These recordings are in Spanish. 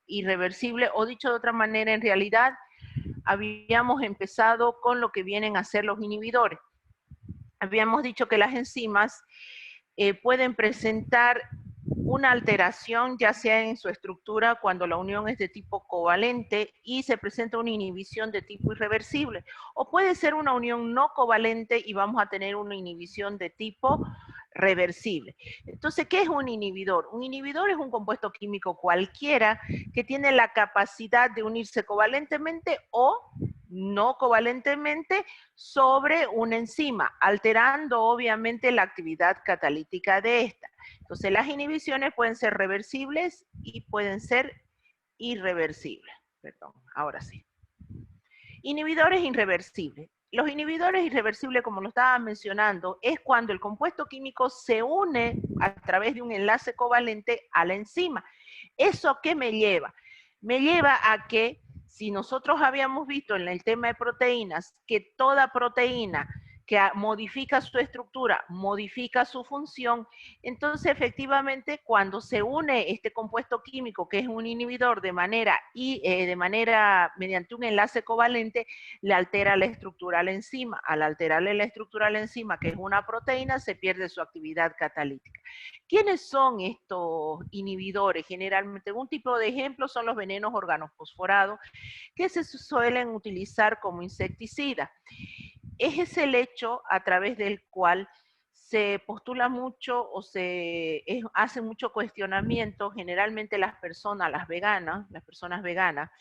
irreversible, o dicho de otra manera, en realidad habíamos empezado con lo que vienen a ser los inhibidores. Habíamos dicho que las enzimas pueden presentar una alteración, ya sea en su estructura cuando la unión es de tipo covalente y se presenta una inhibición de tipo irreversible, o puede ser una unión no covalente y vamos a tener una inhibición de tipo reversible. Entonces, ¿qué es un inhibidor? Un inhibidor es un compuesto químico cualquiera que tiene la capacidad de unirse covalentemente o no covalentemente sobre una enzima, alterando obviamente la actividad catalítica de esta. Entonces las inhibiciones pueden ser reversibles y pueden ser irreversibles. Perdón, ahora sí. Inhibidores irreversibles. Los inhibidores irreversibles, como lo estaba mencionando, es cuando el compuesto químico se une a través de un enlace covalente a la enzima. ¿Eso qué me lleva? Me lleva a que si nosotros habíamos visto en el tema de proteínas que toda proteína que modifica su estructura, modifica su función, entonces efectivamente cuando se une este compuesto químico que es un inhibidor mediante un enlace covalente, le altera la estructura a la enzima. Al alterarle la estructura a la enzima, que es una proteína, se pierde su actividad catalítica. ¿Quiénes son estos inhibidores? Generalmente, un tipo de ejemplo son los venenos organofosforados, que se suelen utilizar como insecticida. Es el hecho a través del cual se postula mucho o hace mucho cuestionamiento, generalmente las personas veganas,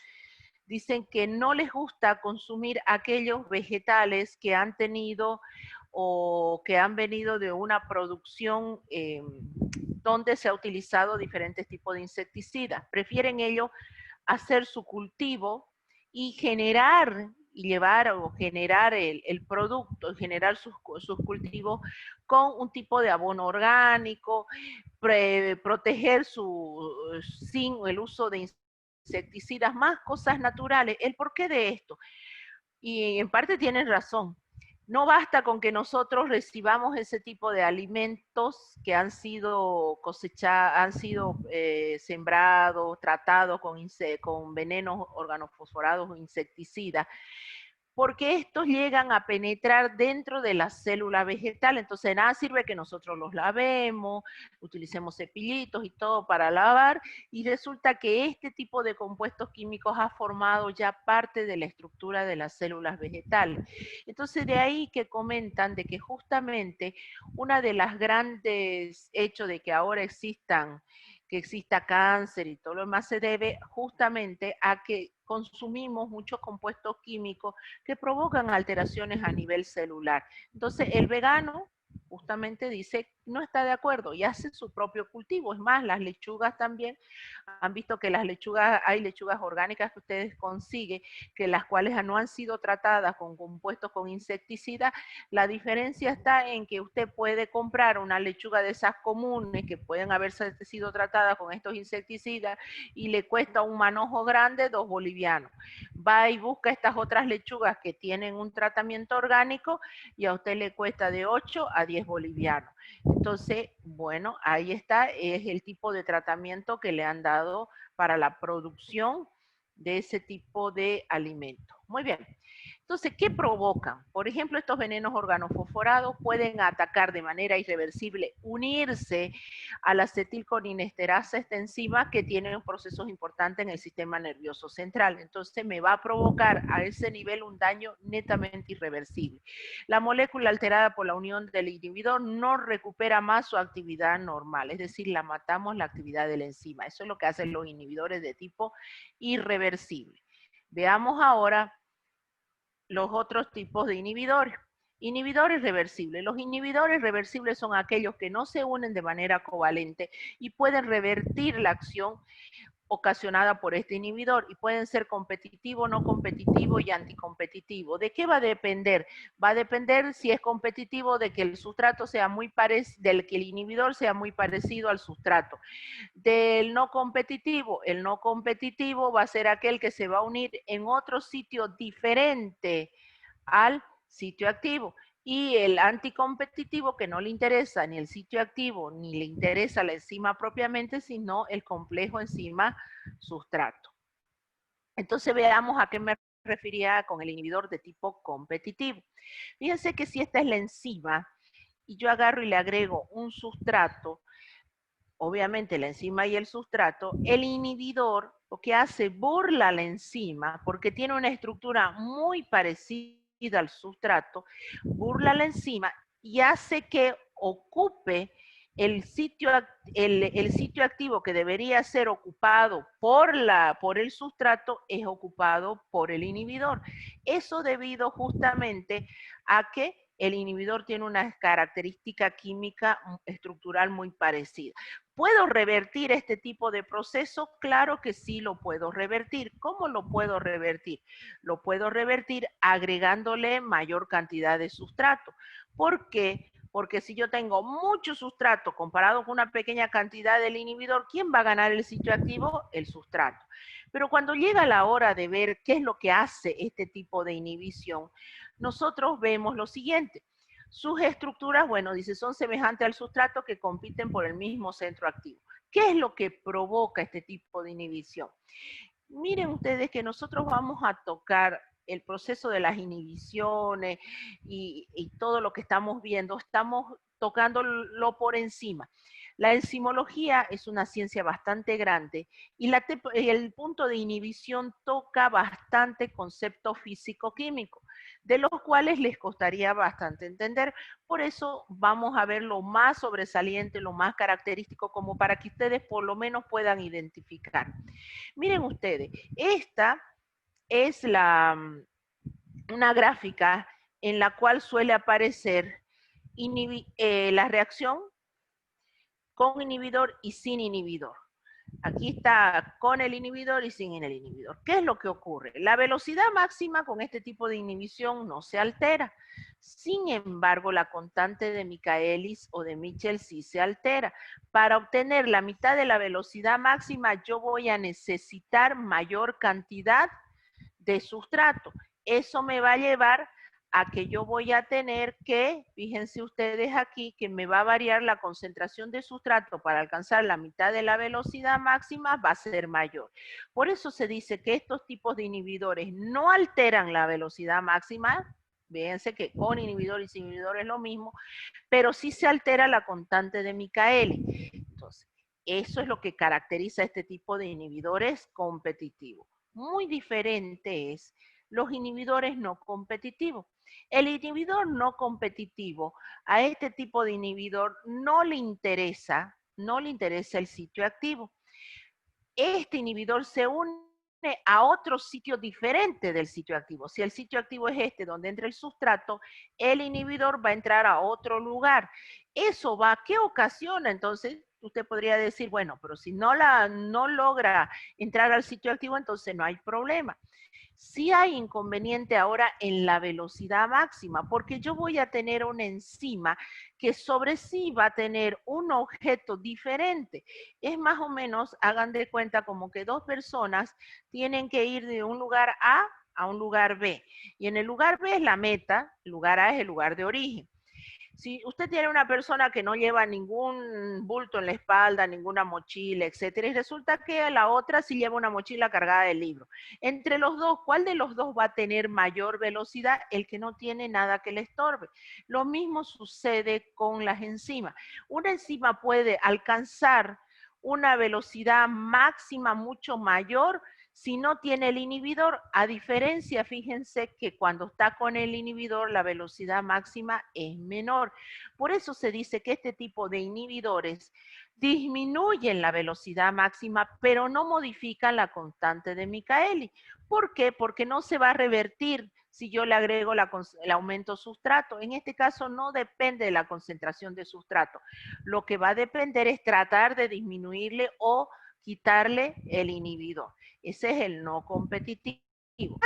dicen que no les gusta consumir aquellos vegetales que han tenido o que han venido de una producción donde se ha utilizado diferentes tipos de insecticidas. Prefieren ellos hacer su cultivo y generar y llevar o generar el producto, generar sus cultivos con un tipo de abono orgánico, proteger sin el uso de insecticidas, más cosas naturales. ¿El porqué de esto? Y en parte tienen razón. No basta con que nosotros recibamos ese tipo de alimentos que han sido cosechados, han sido sembrados, tratados con venenos organofosforados o insecticidas, porque estos llegan a penetrar dentro de la célula vegetal. Entonces nada sirve que nosotros los lavemos, utilicemos cepillitos y todo para lavar, y resulta que este tipo de compuestos químicos ha formado ya parte de la estructura de las células vegetales. Entonces de ahí que comentan de que justamente una de las grandes hechos de que ahora que exista cáncer y todo lo demás se debe justamente a que consumimos muchos compuestos químicos que provocan alteraciones a nivel celular. Entonces, el vegano justamente dice no está de acuerdo y hace su propio cultivo. Es más, las lechugas también, han visto que hay lechugas orgánicas que ustedes consiguen, que las cuales no han sido tratadas con compuestos con insecticidas. La diferencia está en que usted puede comprar una lechuga de esas comunes que pueden haber sido tratadas con estos insecticidas y le cuesta un manojo grande 2 bolivianos. Va y busca estas otras lechugas que tienen un tratamiento orgánico y a usted le cuesta de 8 a 10 bolivianos. Entonces, bueno, ahí está, es el tipo de tratamiento que le han dado para la producción de ese tipo de alimentos. Muy bien. Entonces, ¿qué provocan? Por ejemplo, estos venenos organofosforados pueden atacar de manera irreversible, unirse a la acetilcolinesterasa, esta enzima que tiene un proceso importante en el sistema nervioso central. Entonces, me va a provocar a ese nivel un daño netamente irreversible. La molécula alterada por la unión del inhibidor no recupera más su actividad normal, es decir, la matamos la actividad de la enzima. Eso es lo que hacen los inhibidores de tipo irreversible. Veamos ahora los otros tipos de inhibidores. Inhibidores reversibles. Los inhibidores reversibles son aquellos que no se unen de manera covalente y pueden revertir la acción ocasionada por este inhibidor y pueden ser competitivo, no competitivo y anticompetitivo. ¿De qué va a depender? Va a depender si es competitivo de que el sustrato sea del que el inhibidor sea muy parecido al sustrato. Del no competitivo, el no competitivo va a ser aquel que se va a unir en otro sitio diferente al sitio activo. Y el anticompetitivo, que no le interesa ni el sitio activo, ni le interesa la enzima propiamente, sino el complejo enzima sustrato. Entonces veamos a qué me refería con el inhibidor de tipo competitivo. Fíjense que si esta es la enzima y yo agarro y le agrego un sustrato, obviamente la enzima y el sustrato, el inhibidor lo que hace burla la enzima porque tiene una estructura muy parecida al sustrato, burla la enzima y hace que ocupe el sitio, el sitio activo que debería ser ocupado por el sustrato es ocupado por el inhibidor. Eso debido justamente a que el inhibidor tiene una característica química estructural muy parecida. ¿Puedo revertir este tipo de proceso? Claro que sí lo puedo revertir. ¿Cómo lo puedo revertir? Lo puedo revertir agregándole mayor cantidad de sustrato. ¿Por qué? Porque si yo tengo mucho sustrato comparado con una pequeña cantidad del inhibidor, ¿quién va a ganar el sitio activo? El sustrato. Pero cuando llega la hora de ver qué es lo que hace este tipo de inhibición, nosotros vemos lo siguiente. Sus estructuras, bueno, dice, son semejantes al sustrato que compiten por el mismo centro activo. ¿Qué es lo que provoca este tipo de inhibición? Miren ustedes que nosotros vamos a tocar el proceso de las inhibiciones y todo lo que estamos viendo, estamos tocándolo por encima. La enzimología es una ciencia bastante grande y el punto de inhibición toca bastante concepto físico-químico, de los cuales les costaría bastante entender. Por eso vamos a ver lo más sobresaliente, lo más característico, como para que ustedes por lo menos puedan identificar. Miren ustedes, esta es una gráfica en la cual suele aparecer la reacción con inhibidor y sin inhibidor. Aquí está con el inhibidor y sin el inhibidor. ¿Qué es lo que ocurre? La velocidad máxima con este tipo de inhibición no se altera. Sin embargo, la constante de Michaelis o de Mitchell sí se altera. Para obtener la mitad de la velocidad máxima, yo voy a necesitar mayor cantidad de sustrato. Eso me va a llevar a que yo voy a tener que, fíjense ustedes aquí, que me va a variar la concentración de sustrato para alcanzar la mitad de la velocidad máxima, va a ser mayor. Por eso se dice que estos tipos de inhibidores no alteran la velocidad máxima, fíjense que con inhibidor y sin inhibidor es lo mismo, pero sí se altera la constante de Michaelis. Entonces, eso es lo que caracteriza este tipo de inhibidores competitivos. Muy diferente es los inhibidores no competitivos. El inhibidor no competitivo, a este tipo de inhibidor no le interesa el sitio activo. Este inhibidor se une a otro sitio diferente del sitio activo. Si el sitio activo es este, donde entra el sustrato, el inhibidor va a entrar a otro lugar. Eso va, ¿qué ocasiona? Entonces, usted podría decir, bueno, pero si no logra entrar al sitio activo, entonces no hay problema. Sí hay inconveniente ahora en la velocidad máxima, porque yo voy a tener una enzima que sobre sí va a tener un objeto diferente. Es más o menos, hagan de cuenta como que dos personas tienen que ir de un lugar A un lugar B. Y en el lugar B es la meta, el lugar A es el lugar de origen. Si usted tiene una persona que no lleva ningún bulto en la espalda, ninguna mochila, etcétera, y resulta que la otra sí lleva una mochila cargada de libros. Entre los dos, ¿cuál de los dos va a tener mayor velocidad? El que no tiene nada que le estorbe. Lo mismo sucede con las enzimas. Una enzima puede alcanzar una velocidad máxima mucho mayor si no tiene el inhibidor, a diferencia, fíjense que cuando está con el inhibidor la velocidad máxima es menor. Por eso se dice que este tipo de inhibidores disminuyen la velocidad máxima, pero no modifican la constante de Michaelis. ¿Por qué? Porque no se va a revertir si yo le agrego el aumento sustrato. En este caso no depende de la concentración de sustrato. Lo que va a depender es tratar de disminuirle o quitarle el inhibidor. Ese es el no competitivo.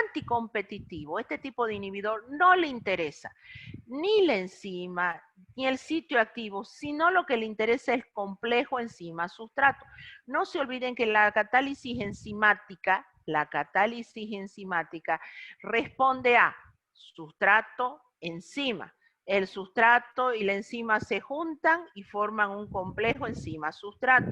Anticompetitivo, este tipo de inhibidor no le interesa ni la enzima, ni el sitio activo, sino lo que le interesa es el complejo enzima-sustrato. No se olviden que la catálisis enzimática responde a sustrato, enzima. El sustrato y la enzima se juntan y forman un complejo enzima-sustrato.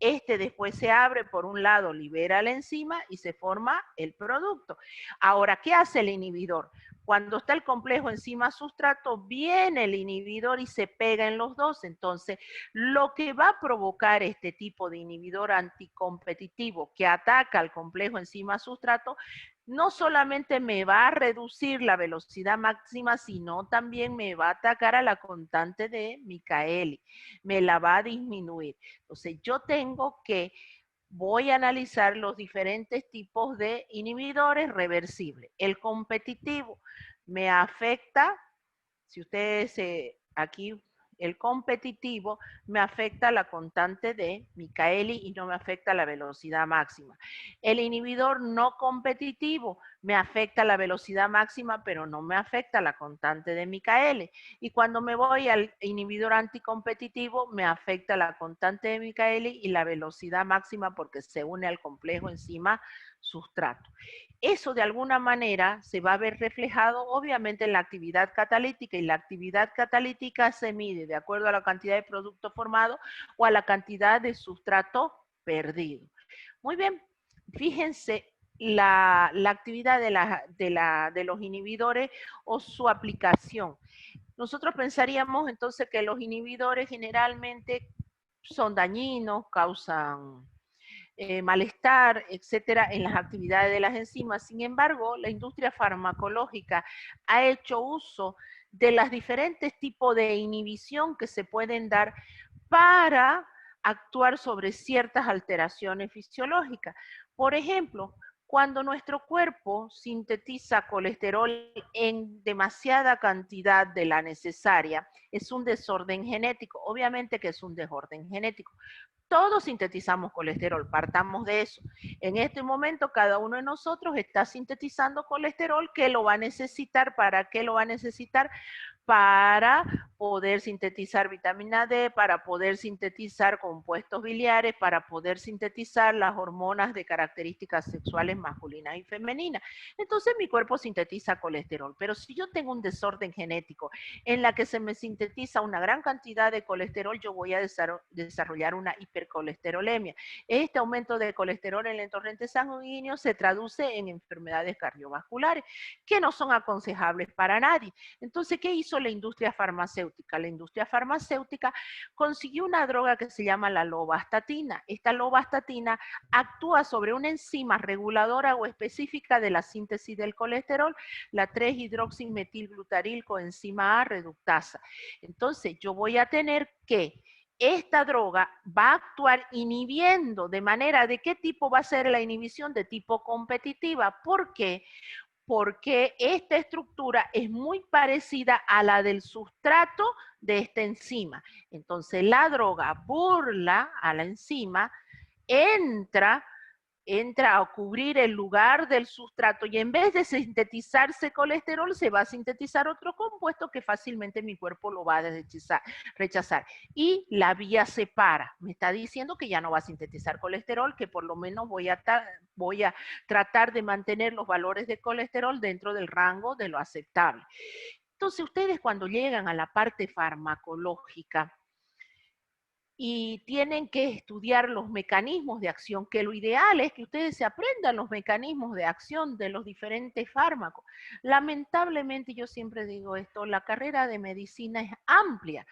Este después se abre, por un lado libera la enzima y se forma el producto. Ahora, ¿qué hace el inhibidor? Cuando está el complejo enzima-sustrato, viene el inhibidor y se pega en los dos. Entonces, lo que va a provocar este tipo de inhibidor anticompetitivo que ataca al complejo enzima-sustrato no solamente me va a reducir la velocidad máxima, sino también me va a atacar a la constante de Michaeli, me la va a disminuir. Entonces yo tengo que, voy a analizar los diferentes tipos de inhibidores reversibles. El competitivo me afecta, si ustedes aquí el competitivo me afecta la constante de Michaeli y no me afecta la velocidad máxima. El inhibidor no competitivo me afecta la velocidad máxima, pero no me afecta la constante de Michaeli. Y cuando me voy al inhibidor anticompetitivo, me afecta la constante de Michaeli y la velocidad máxima porque se une al complejo enzima sustrato. Eso de alguna manera se va a ver reflejado obviamente en la actividad catalítica, y la actividad catalítica se mide de acuerdo a la cantidad de producto formado o a la cantidad de sustrato perdido. Muy bien, fíjense la actividad de los inhibidores o su aplicación. Nosotros pensaríamos entonces que los inhibidores generalmente son dañinos, causan malestar, etcétera, en las actividades de las enzimas. Sin embargo, la industria farmacológica ha hecho uso de los diferentes tipos de inhibición que se pueden dar para actuar sobre ciertas alteraciones fisiológicas. Por ejemplo, cuando nuestro cuerpo sintetiza colesterol en demasiada cantidad de la necesaria, es un desorden genético. Obviamente que es un desorden genético. Todos sintetizamos colesterol, partamos de eso. En este momento cada uno de nosotros está sintetizando colesterol que lo va a necesitar. ¿Para qué lo va a necesitar? Para poder sintetizar vitamina D, para poder sintetizar compuestos biliares, para poder sintetizar las hormonas de características sexuales masculinas y femeninas. Entonces mi cuerpo sintetiza colesterol, pero si yo tengo un desorden genético en la que se me sintetiza una gran cantidad de colesterol, yo voy a desarrollar una hipercolesterolemia. Este aumento de colesterol en el torrente sanguíneo se traduce en enfermedades cardiovasculares que no son aconsejables para nadie. Entonces, ¿qué hizo la industria farmacéutica? La industria farmacéutica consiguió una droga que se llama la lovastatina. Esta lovastatina actúa sobre una enzima reguladora o específica de la síntesis del colesterol, la 3-hidroximetilglutaril coenzima A reductasa. Entonces, yo voy a tener que esta droga va a actuar inhibiendo, de manera de qué tipo va a ser la inhibición, de tipo competitiva. ¿Por qué? Porque esta estructura es muy parecida a la del sustrato de esta enzima. Entonces la droga burla a la enzima, entra a cubrir el lugar del sustrato y en vez de sintetizarse colesterol, se va a sintetizar otro compuesto que fácilmente mi cuerpo lo va a rechazar. Y la vía se para. Me está diciendo que ya no va a sintetizar colesterol, que por lo menos voy a tratar de mantener los valores de colesterol dentro del rango de lo aceptable. Entonces, ustedes cuando llegan a la parte farmacológica, y tienen que estudiar los mecanismos de acción, que lo ideal es que ustedes se aprendan los mecanismos de acción de los diferentes fármacos. Lamentablemente, yo siempre digo esto, la carrera de medicina es amplia.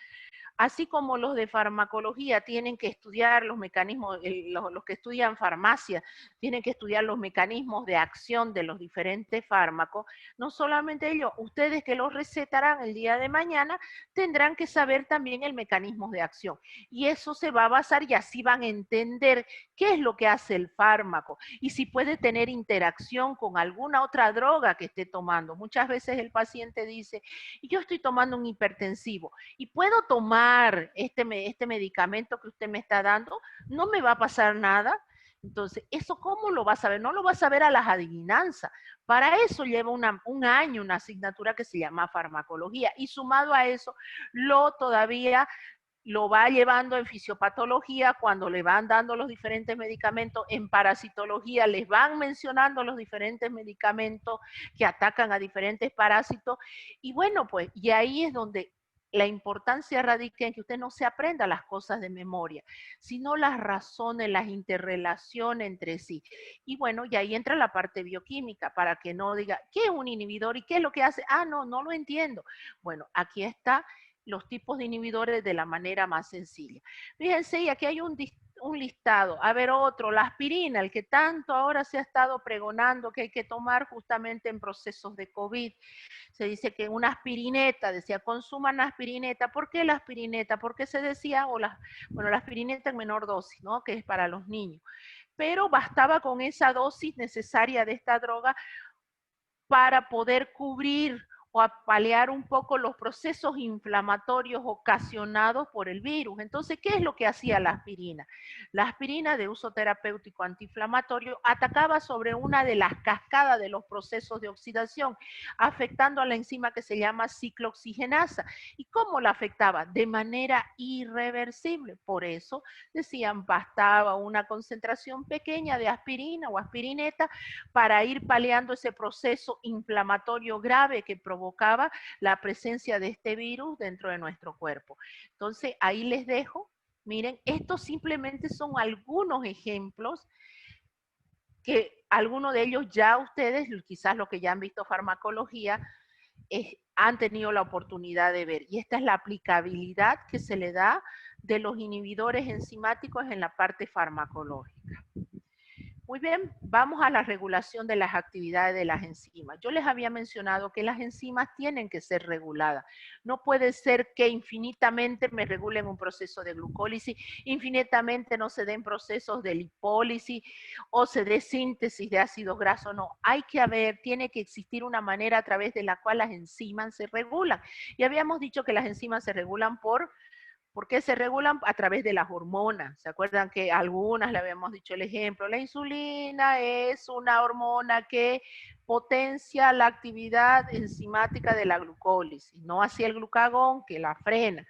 Así como los de farmacología tienen que estudiar los mecanismos, los que estudian farmacia tienen que estudiar los mecanismos de acción de los diferentes fármacos, no solamente ellos, ustedes que los recetarán el día de mañana tendrán que saber también el mecanismo de acción. Y eso se va a basar y así van a entender qué es lo que hace el fármaco y si puede tener interacción con alguna otra droga que esté tomando. Muchas veces el paciente dice, yo estoy tomando un hipertensivo y puedo tomar este medicamento que usted me está dando, no me va a pasar nada. Entonces, ¿eso cómo lo vas a ver? No lo vas a ver a las adivinanzas. Para eso lleva un año, una asignatura que se llama farmacología. Y sumado a eso, todavía lo va llevando en fisiopatología, cuando le van dando los diferentes medicamentos, en parasitología les van mencionando los diferentes medicamentos que atacan a diferentes parásitos, y bueno, pues, y ahí es donde la importancia radica en que usted no se aprenda las cosas de memoria, sino las razones, las interrelaciones entre sí. Y bueno, y ahí entra la parte bioquímica, para que no diga, ¿qué es un inhibidor y qué es lo que hace? Ah, no, no lo entiendo. Bueno, aquí está los tipos de inhibidores de la manera más sencilla. Fíjense, y aquí hay un listado. A ver, otro, la aspirina, el que tanto ahora se ha estado pregonando que hay que tomar justamente en procesos de COVID. Se dice que una aspirineta, decía, consuman aspirineta. ¿Por qué la aspirineta? Porque se decía, bueno, la aspirineta en menor dosis, ¿no? Que es para los niños. Pero bastaba con esa dosis necesaria de esta droga para poder cubrir o paliar un poco los procesos inflamatorios ocasionados por el virus. Entonces, ¿qué es lo que hacía la aspirina? La aspirina de uso terapéutico antiinflamatorio atacaba sobre una de las cascadas de los procesos de oxidación, afectando a la enzima que se llama ciclooxigenasa. ¿Y cómo la afectaba? De manera irreversible. Por eso decían, bastaba una concentración pequeña de aspirina o aspirineta para ir paliando ese proceso inflamatorio grave que provocaba la presencia de este virus dentro de nuestro cuerpo. Entonces, ahí les dejo. Miren, estos simplemente son algunos ejemplos que algunos de ellos ya ustedes, quizás los que ya han visto farmacología, han tenido la oportunidad de ver. Y esta es la aplicabilidad que se le da de los inhibidores enzimáticos en la parte farmacológica. Muy bien, vamos a la regulación de las actividades de las enzimas. Yo les había mencionado que las enzimas tienen que ser reguladas. No puede ser que infinitamente me regulen un proceso de glucólisis, infinitamente no se den procesos de lipólisis o se dé síntesis de ácidos grasos. No, hay que haber, tiene que existir una manera a través de la cual las enzimas se regulan. Y habíamos dicho que las enzimas se regulan porque se regulan a través de las hormonas. ¿Se acuerdan que algunas le habíamos dicho el ejemplo? La insulina es una hormona que potencia la actividad enzimática de la glucólisis, no así el glucagón que la frena.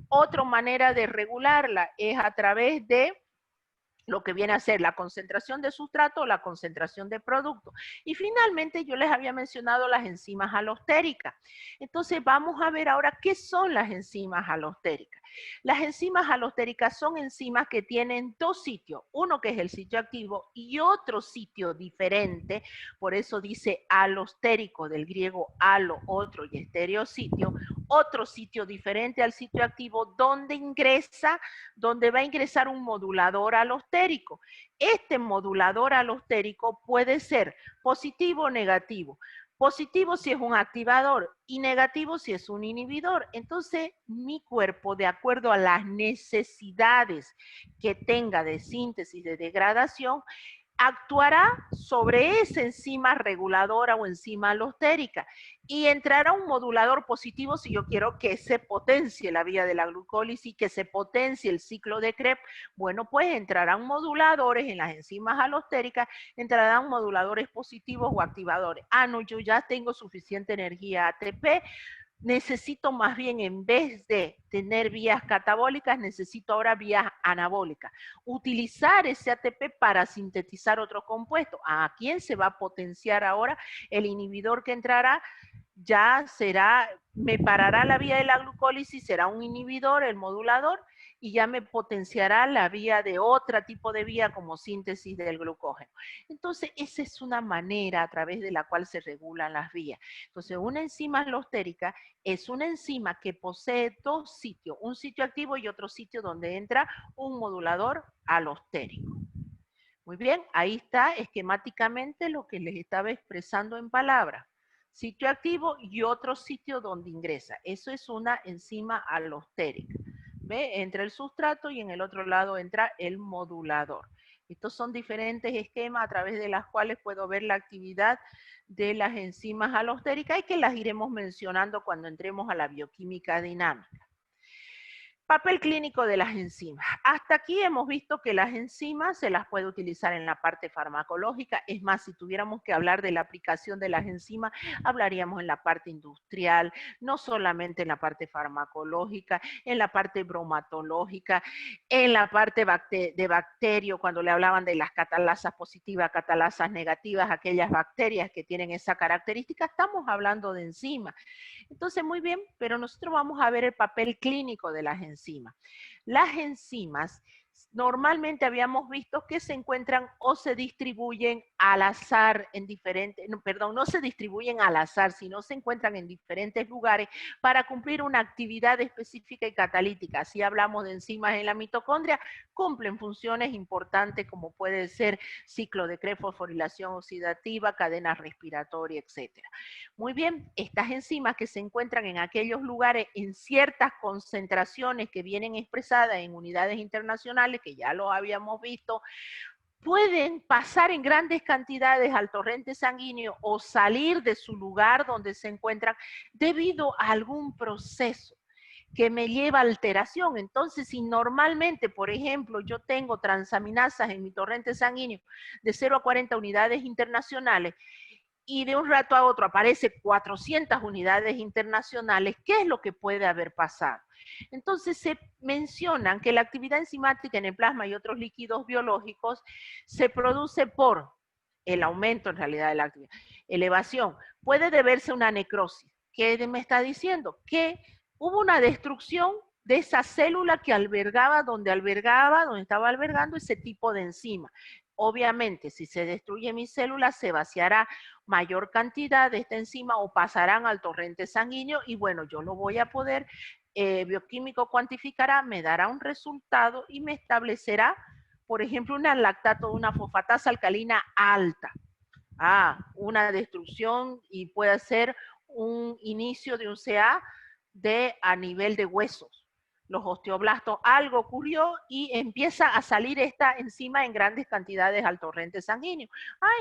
Otra manera de regularla es a través de lo que viene a ser la concentración de sustrato o la concentración de producto. Y finalmente yo les había mencionado las enzimas alostéricas. Entonces vamos a ver ahora qué son las enzimas alostéricas. Las enzimas alostéricas son enzimas que tienen dos sitios, uno que es el sitio activo y otro sitio diferente, por eso dice alostérico, del griego alo, otro, y estéreo sitio, otro sitio diferente al sitio activo donde va a ingresar un modulador alostérico. Este modulador alostérico puede ser positivo o negativo. Positivo si es un activador y negativo si es un inhibidor. Entonces, mi cuerpo, de acuerdo a las necesidades que tenga de síntesis, de degradación, actuará sobre esa enzima reguladora o enzima alostérica y entrará un modulador positivo si yo quiero que se potencie la vía de la glucólisis, que se potencie el ciclo de Krebs. Bueno, pues entrarán moduladores en las enzimas alostéricas, entrarán moduladores positivos o activadores. Ah, no, yo ya tengo suficiente energía ATP, necesito más bien, en vez de tener vías catabólicas, necesito ahora vías anabólicas. Utilizar ese ATP para sintetizar otro compuesto. ¿A quién se va a potenciar ahora? El inhibidor que entrará ya será, me parará la vía de la glucólisis, será un inhibidor, el modulador, y ya me potenciará la vía de otro tipo de vía como síntesis del glucógeno. Entonces, esa es una manera a través de la cual se regulan las vías. Entonces, una enzima alostérica es una enzima que posee dos sitios, un sitio activo y otro sitio donde entra un modulador alostérico. Muy bien, ahí está esquemáticamente lo que les estaba expresando en palabras. Sitio activo y otro sitio donde ingresa. Eso es una enzima alostérica. ¿Ve? Entra el sustrato y en el otro lado entra el modulador. Estos son diferentes esquemas a través de las cuales puedo ver la actividad de las enzimas alostéricas y que las iremos mencionando cuando entremos a la bioquímica dinámica. Papel clínico de las enzimas. Hasta aquí hemos visto que las enzimas se las puede utilizar en la parte farmacológica. Es más, si tuviéramos que hablar de la aplicación de las enzimas, hablaríamos en la parte industrial, no solamente en la parte farmacológica, en la parte bromatológica, en la parte de bacterio, cuando le hablaban de las catalasas positivas, catalasas negativas, aquellas bacterias que tienen esa característica, estamos hablando de enzimas. Entonces, muy bien, pero nosotros vamos a ver el papel clínico de las enzimas. Las enzimas normalmente habíamos visto que se encuentran o se distribuyen al azar en diferentes, no, perdón, no se distribuyen al azar, sino se encuentran en diferentes lugares para cumplir una actividad específica y catalítica. Si hablamos de enzimas en la mitocondria, cumplen funciones importantes como puede ser ciclo de Krebs, fosforilación oxidativa, cadena respiratoria, etc. Muy bien, estas enzimas que se encuentran en aquellos lugares en ciertas concentraciones que vienen expresadas en unidades internacionales, que ya lo habíamos visto, pueden pasar en grandes cantidades al torrente sanguíneo o salir de su lugar donde se encuentran debido a algún proceso que me lleva a alteración. Entonces, si normalmente, por ejemplo, yo tengo transaminasas en mi torrente sanguíneo de 0 a 40 unidades internacionales, y de un rato a otro aparece 400 unidades internacionales, ¿qué es lo que puede haber pasado? Entonces se mencionan que la actividad enzimática en el plasma y otros líquidos biológicos se produce por el aumento en realidad de la actividad. Elevación, puede deberse a una necrosis. ¿Qué me está diciendo? Que hubo una destrucción de esa célula que albergaba, donde estaba albergando ese tipo de enzima. Obviamente, si se destruye mi célula, se vaciará mayor cantidad de esta enzima o pasarán al torrente sanguíneo y bueno, yo lo voy a poder, bioquímico cuantificará, me dará un resultado y me establecerá, por ejemplo, una lactato, una fosfatasa alcalina alta. Una destrucción y puede ser un inicio de un CA a nivel de huesos. Los osteoblastos, algo ocurrió y empieza a salir esta enzima en grandes cantidades al torrente sanguíneo.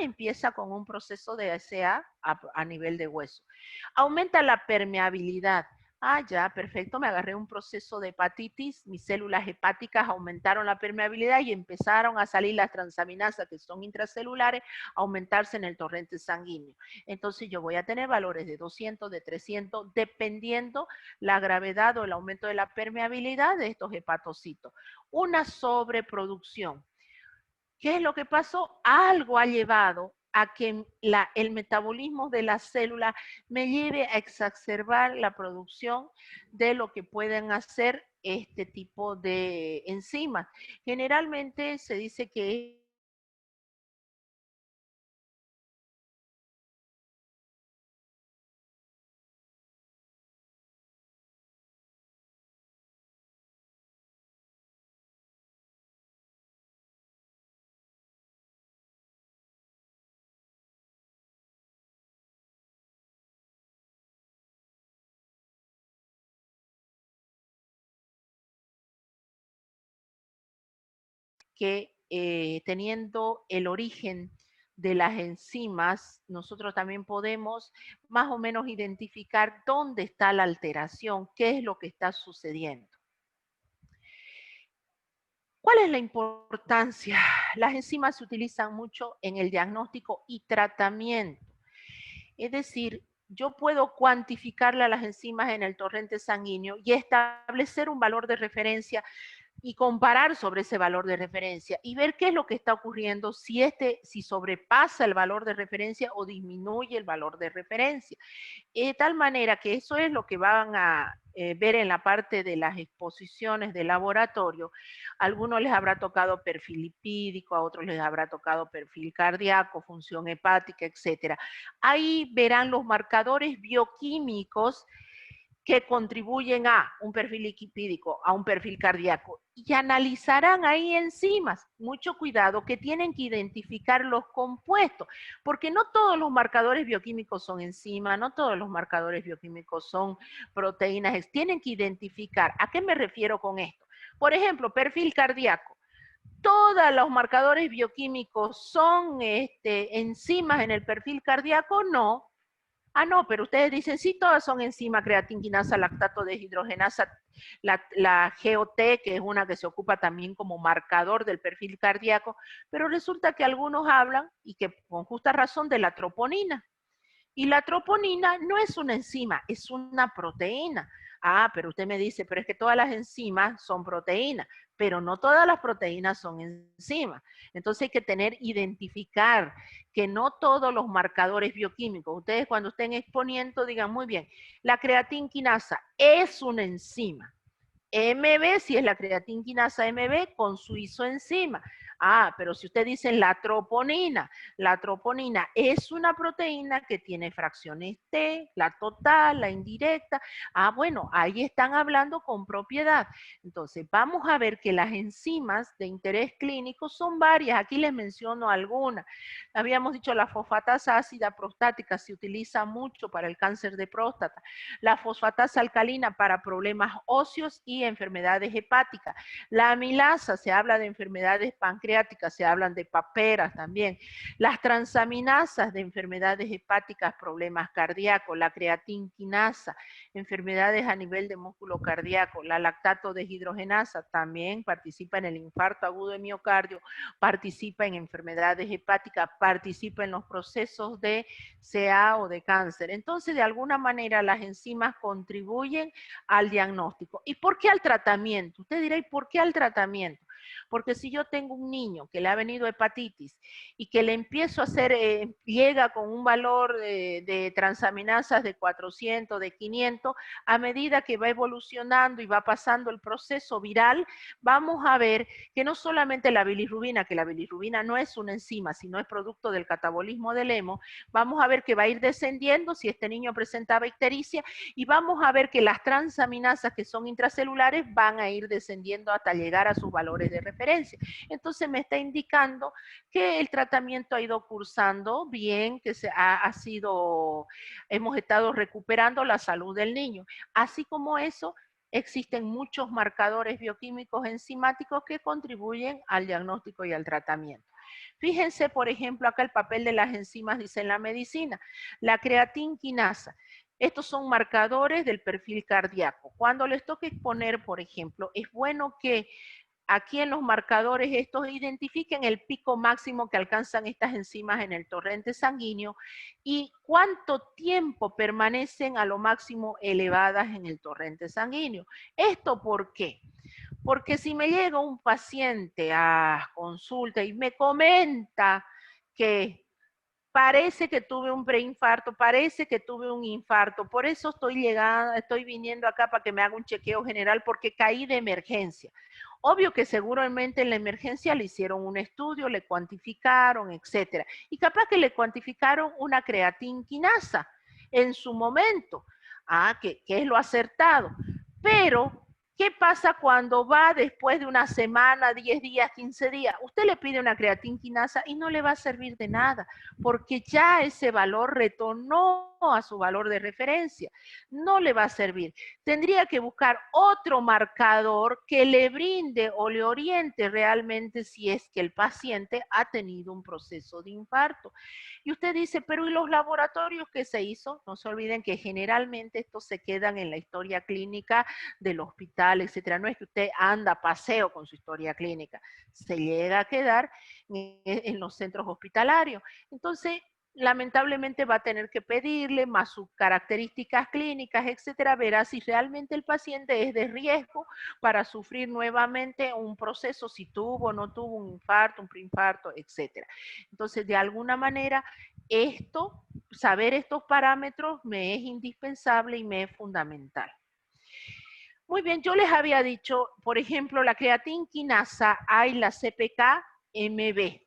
Empieza con un proceso de SA a nivel de hueso. Aumenta la permeabilidad. Ya, perfecto, me agarré un proceso de hepatitis, mis células hepáticas aumentaron la permeabilidad y empezaron a salir las transaminasas que son intracelulares, a aumentarse en el torrente sanguíneo. Entonces yo voy a tener valores de 200, de 300, dependiendo la gravedad o el aumento de la permeabilidad de estos hepatocitos. Una sobreproducción. ¿Qué es lo que pasó? Algo ha llevado a que el metabolismo de la célula me lleve a exacerbar la producción de lo que pueden hacer este tipo de enzimas. Generalmente se dice que teniendo el origen de las enzimas, nosotros también podemos más o menos identificar dónde está la alteración, qué es lo que está sucediendo. ¿Cuál es la importancia? Las enzimas se utilizan mucho en el diagnóstico y tratamiento. Es decir, yo puedo cuantificarle a las enzimas en el torrente sanguíneo y establecer un valor de referencia y comparar sobre ese valor de referencia y ver qué es lo que está ocurriendo si sobrepasa el valor de referencia o disminuye el valor de referencia. De tal manera que eso es lo que van a ver en la parte de las exposiciones de laboratorio. A algunos les habrá tocado perfil lipídico, a otros les habrá tocado perfil cardíaco, función hepática, etc. Ahí verán los marcadores bioquímicos que contribuyen a un perfil lipídico, a un perfil cardíaco, y analizarán ahí enzimas. Mucho cuidado, que tienen que identificar los compuestos, porque no todos los marcadores bioquímicos son enzimas, no todos los marcadores bioquímicos son proteínas, tienen que identificar. ¿A qué me refiero con esto? Por ejemplo, perfil cardíaco. ¿Todos los marcadores bioquímicos son enzimas en el perfil cardíaco? No. Ah, no, pero ustedes dicen, sí, todas son enzimas, creatinquinasa, lactato deshidrogenasa, la GOT, que es una que se ocupa también como marcador del perfil cardíaco, pero resulta que algunos hablan, y que con justa razón, de la troponina. Y la troponina no es una enzima, es una proteína. Ah, pero usted me dice, pero es que todas las enzimas son proteínas, pero no todas las proteínas son enzimas. Entonces hay que identificar que no todos los marcadores bioquímicos, ustedes cuando estén exponiendo digan muy bien, la creatinquinasa es una enzima. MB, si es la creatinquinasa MB con su isoenzima. Ah, pero si usted dice la troponina es una proteína que tiene fracciones T, la total, la indirecta. Ah, bueno, ahí están hablando con propiedad. Entonces, vamos a ver que las enzimas de interés clínico son varias. Aquí les menciono algunas. Habíamos dicho la fosfatasa ácida prostática se utiliza mucho para el cáncer de próstata. La fosfatasa alcalina para problemas óseos y enfermedades hepáticas. La amilasa, se habla de enfermedades pancreáticas, se hablan de paperas también. Las transaminasas de enfermedades hepáticas, problemas cardíacos. La creatinquinasa, enfermedades a nivel de músculo cardíaco. La lactato deshidrogenasa también participa en el infarto agudo de miocardio, participa en enfermedades hepáticas, participa en los procesos de CA o de cáncer. Entonces, de alguna manera, las enzimas contribuyen al diagnóstico. ¿Y por qué al tratamiento? Usted dirá, ¿y por qué al tratamiento? Porque si yo tengo un niño que le ha venido hepatitis y que le empiezo a hacer, llega con un valor de transaminasas de 400, de 500, a medida que va evolucionando y va pasando el proceso viral, vamos a ver que no solamente la bilirrubina, que la bilirrubina no es una enzima, sino es producto del catabolismo del hemo, vamos a ver que va a ir descendiendo si este niño presentaba ictericia y vamos a ver que las transaminasas que son intracelulares van a ir descendiendo hasta llegar a sus valores de referencia. Entonces me está indicando que el tratamiento ha ido cursando bien, que hemos estado recuperando la salud del niño. Así como eso, existen muchos marcadores bioquímicos enzimáticos que contribuyen al diagnóstico y al tratamiento. Fíjense, por ejemplo, acá el papel de las enzimas dice en la medicina. La creatinquinasa. Estos son marcadores del perfil cardíaco. Cuando les toque exponer, por ejemplo, es bueno que aquí en los marcadores estos identifiquen el pico máximo que alcanzan estas enzimas en el torrente sanguíneo y cuánto tiempo permanecen a lo máximo elevadas en el torrente sanguíneo. ¿Esto por qué? Porque si me llega un paciente a consulta y me comenta que parece que tuve un preinfarto, parece que tuve un infarto, por eso estoy viniendo acá para que me haga un chequeo general porque caí de emergencia. Obvio que seguramente en la emergencia le hicieron un estudio, le cuantificaron, etcétera. Y capaz que le cuantificaron una creatinquinasa en su momento. Ah, que es lo acertado. Pero ¿qué pasa cuando va después de una semana, 10 días, 15 días? Usted le pide una creatinquinasa y no le va a servir de nada, porque ya ese valor retornó a su valor de referencia. No le va a servir. Tendría que buscar otro marcador que le brinde o le oriente realmente si es que el paciente ha tenido un proceso de infarto. Y usted dice, pero ¿y los laboratorios que se hizo? No se olviden que generalmente estos se quedan en la historia clínica del hospital, etcétera. No es que usted anda a paseo con su historia clínica, se llega a quedar en los centros hospitalarios. Entonces, lamentablemente va a tener que pedirle más sus características clínicas, etcétera, verá si realmente el paciente es de riesgo para sufrir nuevamente un proceso, si tuvo o no tuvo un infarto, un preinfarto, etcétera. Entonces, de alguna manera, saber estos parámetros me es indispensable y me es fundamental. Muy bien, yo les había dicho, por ejemplo, la creatinquinasa hay la CPK-MB.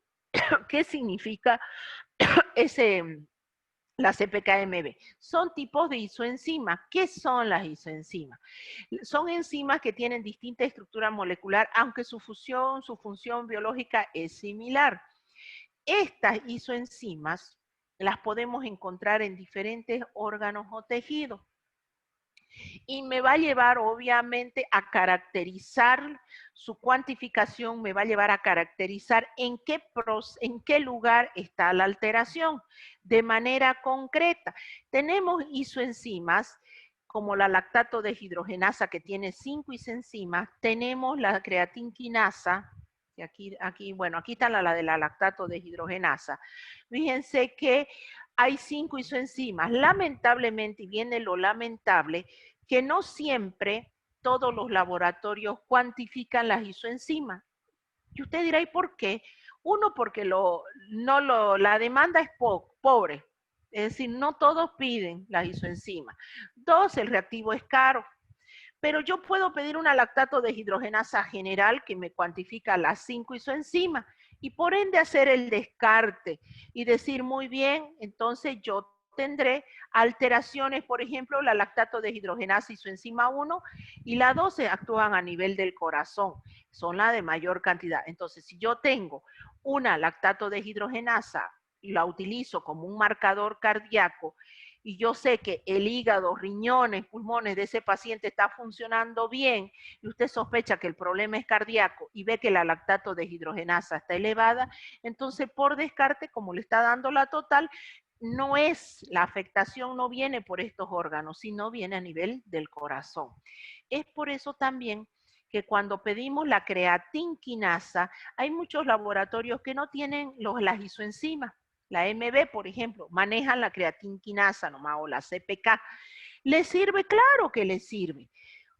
¿Qué significa la CPK-MB? Son tipos de isoenzimas. ¿Qué son las isoenzimas? Son enzimas que tienen distinta estructura molecular, aunque su función biológica es similar. Estas isoenzimas las podemos encontrar en diferentes órganos o tejidos. y me va a llevar obviamente a caracterizar su cuantificación, me va a llevar a caracterizar en qué lugar está la alteración de manera concreta. Tenemos isoenzimas como la lactato deshidrogenasa que tiene 5 isoenzimas, tenemos la creatinquinasa, y bueno, aquí está la de la lactato deshidrogenasa. Fíjense que hay 5 isoenzimas. Lamentablemente, y viene lo lamentable, que no siempre todos los laboratorios cuantifican las isoenzimas. Y usted dirá, ¿y por qué? Uno, porque la demanda es pobre, es decir, no todos piden las isoenzimas. Dos, el reactivo es caro. Pero yo puedo pedir una lactato deshidrogenasa general que me cuantifica las 5 isoenzimas y por ende hacer el descarte y decir, muy bien, entonces yo tendré alteraciones, por ejemplo, la lactato deshidrogenasa isoenzima 1 y la 12 actúan a nivel del corazón, son la de mayor cantidad. Entonces, si yo tengo una lactato deshidrogenasa y la utilizo como un marcador cardíaco, y yo sé que el hígado, riñones, pulmones de ese paciente está funcionando bien, y usted sospecha que el problema es cardíaco y ve que la lactato deshidrogenasa está elevada, entonces por descarte, como le está dando la total, no es, la afectación no viene por estos órganos, sino viene a nivel del corazón. Es por eso también que cuando pedimos la creatinquinasa, hay muchos laboratorios que no tienen las isoenzimas. La MB, por ejemplo, manejan la creatinquinasa nomás o la CPK. ¿Le sirve? Claro que le sirve.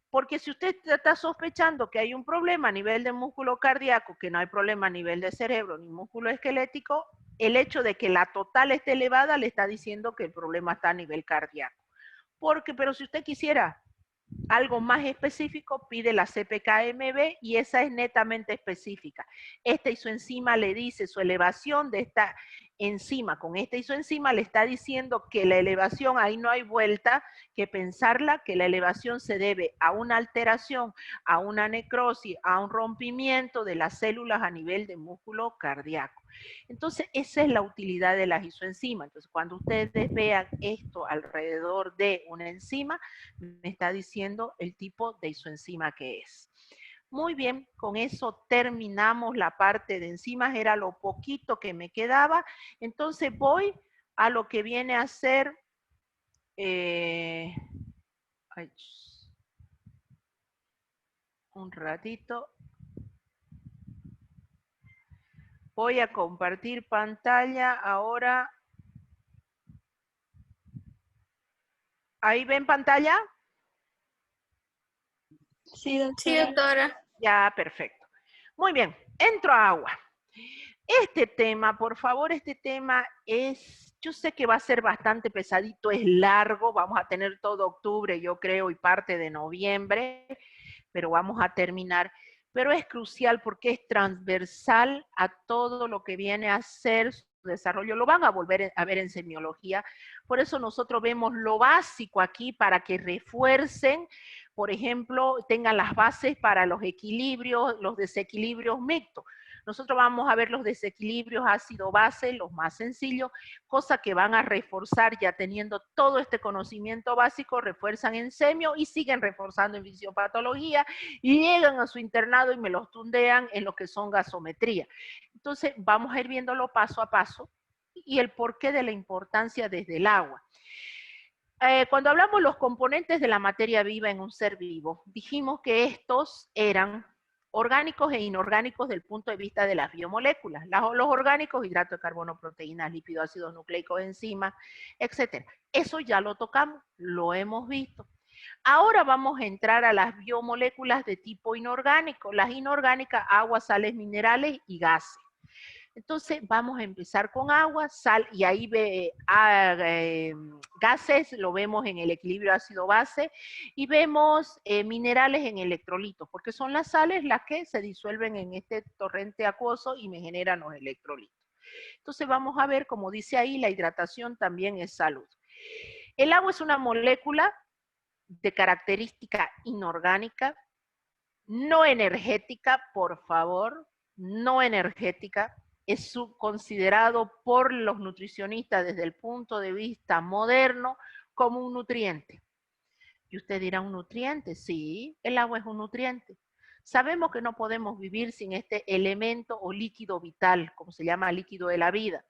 Porque si usted está sospechando que hay un problema a nivel de músculo cardíaco, que no hay problema a nivel de cerebro ni músculo esquelético, el hecho de que la total esté elevada le está diciendo que el problema está a nivel cardíaco. Pero si usted quisiera algo más específico, pide la CPK-MB y esa es netamente específica. Esta isoenzima le dice su elevación de esta enzima, con esta isoenzima le está diciendo que la elevación, ahí no hay vuelta que pensarla, que la elevación se debe a una alteración, a una necrosis, a un rompimiento de las células a nivel de músculo cardíaco. Entonces, esa es la utilidad de las isoenzimas. Entonces, cuando ustedes vean esto alrededor de una enzima, me está diciendo el tipo de isoenzima que es. Muy bien, con eso terminamos la parte de enzimas, era lo poquito que me quedaba. Entonces voy a lo que viene a ser... un ratito. Voy a compartir pantalla ahora. ¿Ahí ven pantalla? Sí, doctora. Sí, doctora. Ya, perfecto. Muy bien, entro a agua. Este tema, por favor, este tema es, yo sé que va a ser bastante pesadito, es largo, vamos a tener todo octubre, yo creo, y parte de noviembre, pero vamos a terminar. Pero es crucial porque es transversal a todo lo que viene a ser su desarrollo. Lo van a volver a ver en semiología. Por eso nosotros vemos lo básico aquí para que refuercen, por ejemplo, tengan las bases para los equilibrios, los desequilibrios mixtos. Nosotros vamos a ver los desequilibrios ácido-base, los más sencillos, cosa que van a reforzar ya teniendo todo este conocimiento básico, refuerzan en semio y siguen reforzando en fisiopatología y llegan a su internado y me los tundean en lo que son gasometría. Entonces vamos a ir viéndolo paso a paso y el porqué de la importancia desde el agua. Cuando hablamos de los componentes de la materia viva en un ser vivo, dijimos que estos eran orgánicos e inorgánicos desde el punto de vista de las biomoléculas. Los orgánicos, hidrato de carbono, proteínas, lípidos, ácidos nucleicos, enzimas, etc. Eso ya lo tocamos, lo hemos visto. Ahora vamos a entrar a las biomoléculas de tipo inorgánico. Las inorgánicas, agua, sales minerales y gases. Entonces vamos a empezar con agua, sal, y ahí gases lo vemos en el equilibrio ácido-base, y vemos minerales en electrolitos, porque son las sales las que se disuelven en este torrente acuoso y me generan los electrolitos. Entonces vamos a ver, como dice ahí, la hidratación también es salud. El agua es una molécula de característica inorgánica, no energética, por favor, no energética, es considerado por los nutricionistas desde el punto de vista moderno como un nutriente. Y usted dirá, ¿un nutriente? Sí, el agua es un nutriente. Sabemos que no podemos vivir sin este elemento o líquido vital, como se llama líquido de la vida.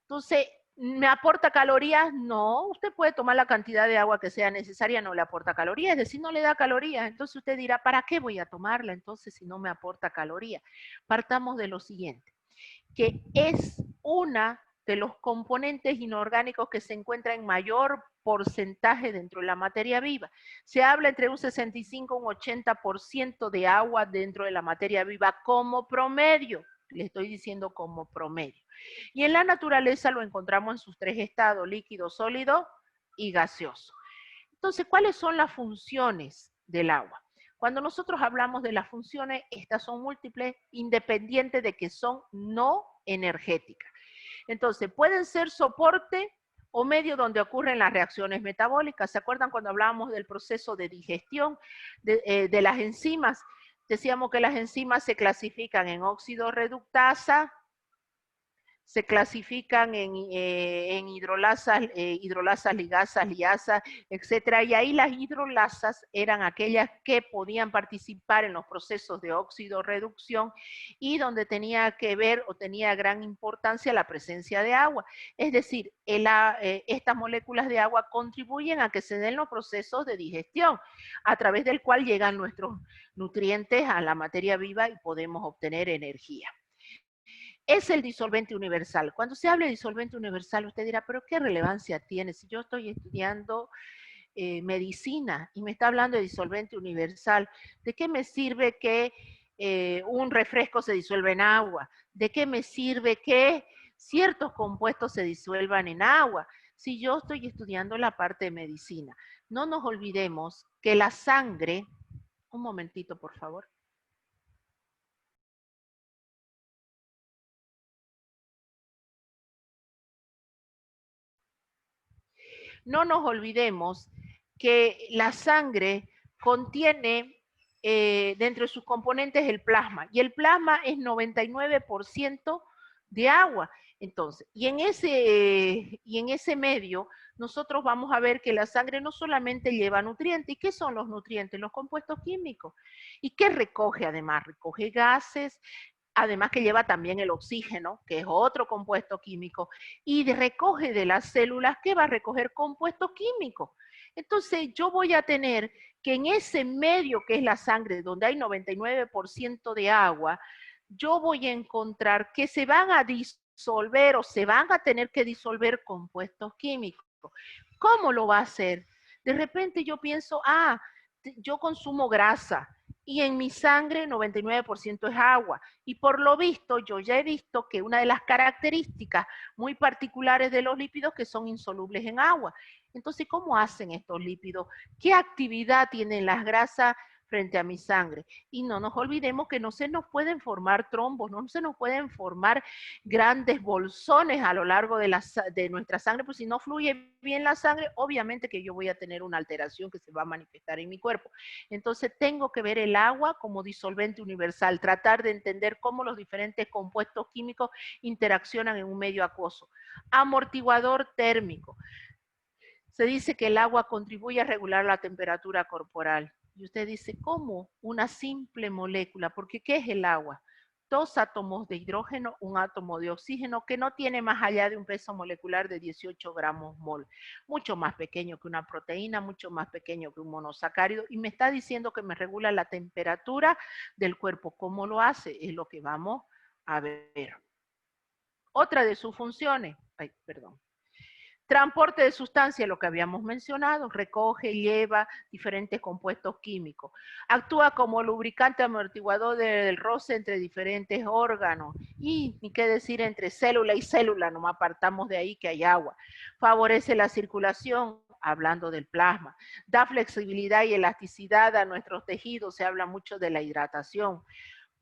Entonces, ¿me aporta calorías? No, usted puede tomar la cantidad de agua que sea necesaria, no le aporta calorías, es decir, no le da calorías. Entonces usted dirá, ¿para qué voy a tomarla entonces si no me aporta calorías? Partamos de lo siguiente, que es una de los componentes inorgánicos que se encuentra en mayor porcentaje dentro de la materia viva. Se habla entre un 65 y un 80% de agua dentro de la materia viva como promedio. Le estoy diciendo como promedio. Y en la naturaleza lo encontramos en sus tres estados, líquido, sólido y gaseoso. Entonces, ¿cuáles son las funciones del agua? Cuando nosotros hablamos de las funciones, estas son múltiples, independientes de que son no energéticas. Entonces, pueden ser soporte o medio donde ocurren las reacciones metabólicas. ¿Se acuerdan cuando hablábamos del proceso de digestión de las enzimas? Decíamos que las enzimas se clasifican en óxido reductasa, se clasifican en hidrolasas, ligasas, liasas, etcétera. Y ahí las hidrolasas eran aquellas que podían participar en los procesos de oxidorreducción y donde tenía que ver o tenía gran importancia la presencia de agua. Es decir, estas moléculas de agua contribuyen a que se den los procesos de digestión, a través del cual llegan nuestros nutrientes a la materia viva y podemos obtener energía. Es el disolvente universal. Cuando se habla de disolvente universal, usted dirá, pero ¿qué relevancia tiene? Si yo estoy estudiando medicina y me está hablando de disolvente universal, ¿de qué me sirve que un refresco se disuelva en agua? ¿De qué me sirve que ciertos compuestos se disuelvan en agua? Si yo estoy estudiando la parte de medicina, no nos olvidemos que la sangre, un momentito por favor. No nos olvidemos que la sangre contiene dentro de sus componentes el plasma, y el plasma es 99% de agua. Entonces, y en ese medio, nosotros vamos a ver que la sangre no solamente lleva nutrientes. ¿Y qué son los nutrientes? Los compuestos químicos. ¿Y qué recoge además? Recoge gases, además que lleva también el oxígeno, que es otro compuesto químico, y recoge de las células, que va a recoger compuestos químicos. Entonces yo voy a tener que en ese medio que es la sangre, donde hay 99% de agua, yo voy a encontrar que se van a disolver o se van a tener que disolver compuestos químicos. ¿Cómo lo va a hacer? De repente yo pienso, yo consumo grasa, y en mi sangre 99% es agua. Y por lo visto, yo ya he visto que una de las características muy particulares de los lípidos que son insolubles en agua. Entonces, ¿cómo hacen estos lípidos? ¿Qué actividad tienen las grasas frente a mi sangre? Y no nos olvidemos que no se nos pueden formar trombos, no se nos pueden formar grandes bolsones a lo largo de nuestra sangre, pues si no fluye bien la sangre, obviamente que yo voy a tener una alteración que se va a manifestar en mi cuerpo. Entonces tengo que ver el agua como disolvente universal, tratar de entender cómo los diferentes compuestos químicos interaccionan en un medio acuoso. Amortiguador térmico. Se dice que el agua contribuye a regular la temperatura corporal. Y usted dice, ¿cómo? Una simple molécula, porque ¿qué es el agua? Dos átomos de hidrógeno, un átomo de oxígeno, que no tiene más allá de un peso molecular de 18 gramos mol. Mucho más pequeño que una proteína, mucho más pequeño que un monosacárido, y me está diciendo que me regula la temperatura del cuerpo. ¿Cómo lo hace? Es lo que vamos a ver. Otra de sus funciones, transporte de sustancias, lo que habíamos mencionado, recoge, lleva diferentes compuestos químicos. Actúa como lubricante amortiguador del roce entre diferentes órganos. Y ni qué decir entre célula y célula, no apartamos de ahí que hay agua. Favorece la circulación, hablando del plasma. Da flexibilidad y elasticidad a nuestros tejidos, se habla mucho de la hidratación.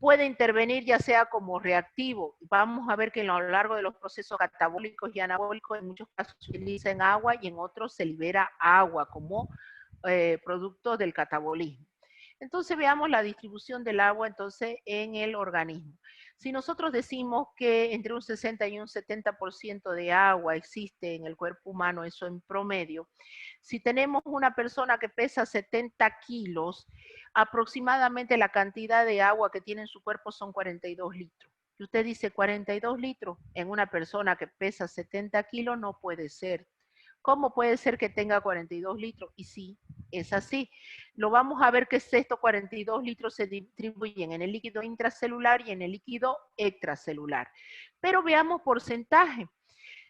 Puede intervenir ya sea como reactivo. Vamos a ver que a lo largo de los procesos catabólicos y anabólicos en muchos casos se utiliza en agua y en otros se libera agua como producto del catabolismo. Entonces veamos la distribución del agua entonces en el organismo. Si nosotros decimos que entre un 60 y un 70% de agua existe en el cuerpo humano, eso en promedio, si tenemos una persona que pesa 70 kilos, aproximadamente la cantidad de agua que tiene en su cuerpo son 42 litros. Y usted dice 42 litros en una persona que pesa 70 kilos, no puede ser. ¿Cómo puede ser que tenga 42 litros? Y sí, es así. Lo vamos a ver que estos 42 litros se distribuyen en el líquido intracelular y en el líquido extracelular. Pero veamos porcentaje.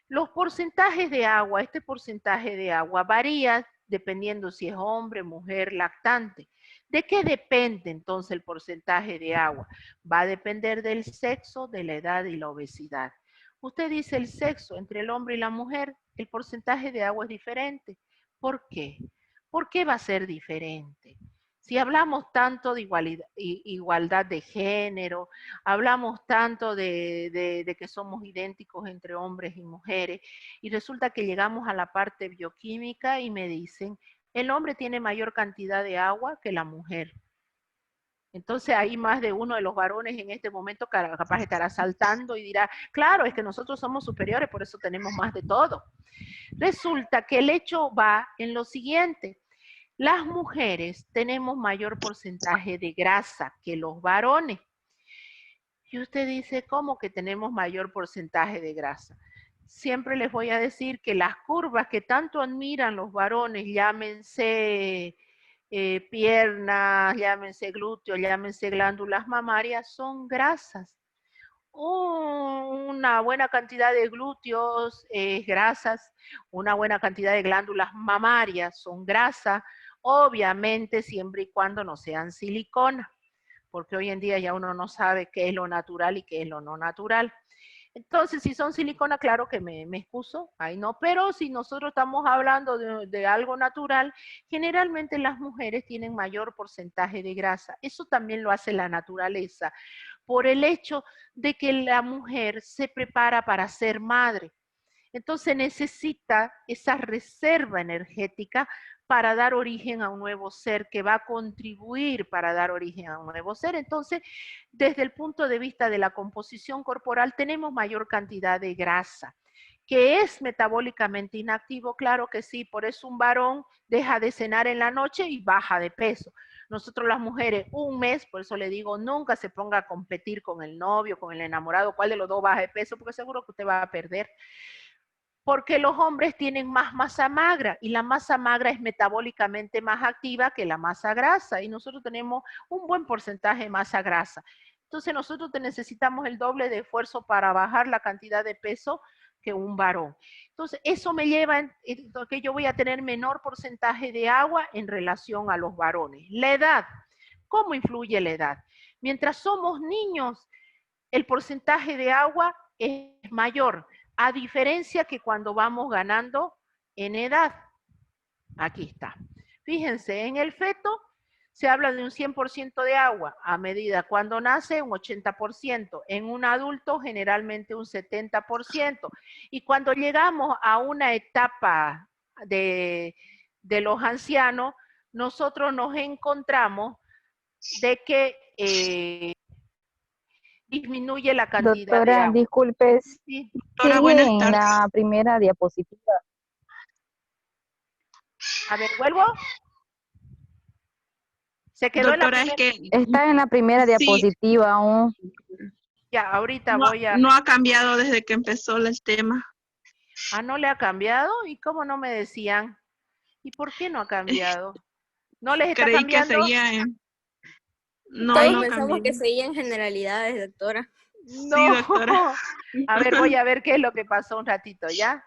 Los porcentajes de agua, este porcentaje de agua varía dependiendo si es hombre, mujer, lactante. ¿De qué depende entonces el porcentaje de agua? Va a depender del sexo, de la edad y la obesidad. Usted dice el sexo entre el hombre y la mujer, el porcentaje de agua es diferente. ¿Por qué? ¿Por qué va a ser diferente? Si hablamos tanto de igualdad de género, hablamos tanto de que somos idénticos entre hombres y mujeres, y resulta que llegamos a la parte bioquímica y me dicen, el hombre tiene mayor cantidad de agua que la mujer. Entonces hay más de uno de los varones en este momento que capaz estará saltando y dirá, claro, es que nosotros somos superiores, por eso tenemos más de todo. Resulta que el hecho va en lo siguiente. Las mujeres tenemos mayor porcentaje de grasa que los varones. Y usted dice, ¿cómo que tenemos mayor porcentaje de grasa? Siempre les voy a decir que las curvas que tanto admiran los varones, llámense piernas, llámense glúteos, llámense glándulas mamarias, son grasas. Una buena cantidad de glúteos es grasas, una buena cantidad de glándulas mamarias son grasas, obviamente siempre y cuando no sean silicona, porque hoy en día ya uno no sabe qué es lo natural y qué es lo no natural. Entonces, si son silicona, claro que me excuso, ahí no, pero si nosotros estamos hablando de algo natural, generalmente las mujeres tienen mayor porcentaje de grasa. Eso también lo hace la naturaleza, por el hecho de que la mujer se prepara para ser madre. Entonces necesita esa reserva energética para dar origen a un nuevo ser que va a contribuir para dar origen a un nuevo ser. Entonces, desde el punto de vista de la composición corporal, tenemos mayor cantidad de grasa. ¿Que es metabólicamente inactivo? Claro que sí, por eso un varón deja de cenar en la noche y baja de peso. Nosotros las mujeres, un mes, por eso le digo, nunca se ponga a competir con el novio, con el enamorado, cuál de los dos baja de peso, porque seguro que usted va a perder. Porque los hombres tienen más masa magra y la masa magra es metabólicamente más activa que la masa grasa y nosotros tenemos un buen porcentaje de masa grasa. Entonces nosotros necesitamos el doble de esfuerzo para bajar la cantidad de peso que un varón. Entonces eso me lleva a que yo voy a tener menor porcentaje de agua en relación a los varones. La edad, ¿cómo influye la edad? Mientras somos niños, el porcentaje de agua es mayor, a diferencia que cuando vamos ganando en edad. Aquí está. Fíjense, en el feto se habla de un 100% de agua, a medida cuando nace un 80%, en un adulto generalmente un 70%, y cuando llegamos a una etapa de los ancianos, nosotros nos encontramos de que disminuye la cantidad de Doctora, agua. disculpe, Sí. Doctora, sigue buenas en tardes. la primera diapositiva. A ver, vuelvo. Se quedó en la Doctora, es primera. que Está en la primera sí, diapositiva aún. Ya, ahorita no, voy a. no ha cambiado desde que empezó el tema. Ah, ¿no le ha cambiado? ¿Y cómo no me decían? ¿Y por qué no ha cambiado? ¿No les está Creí que cambiando? seguía en... No, Todos no pensamos cambié. que seguían generalidades, doctora. Sí, No. doctora. A ver, voy a ver qué es lo que pasó un ratito, ¿ya?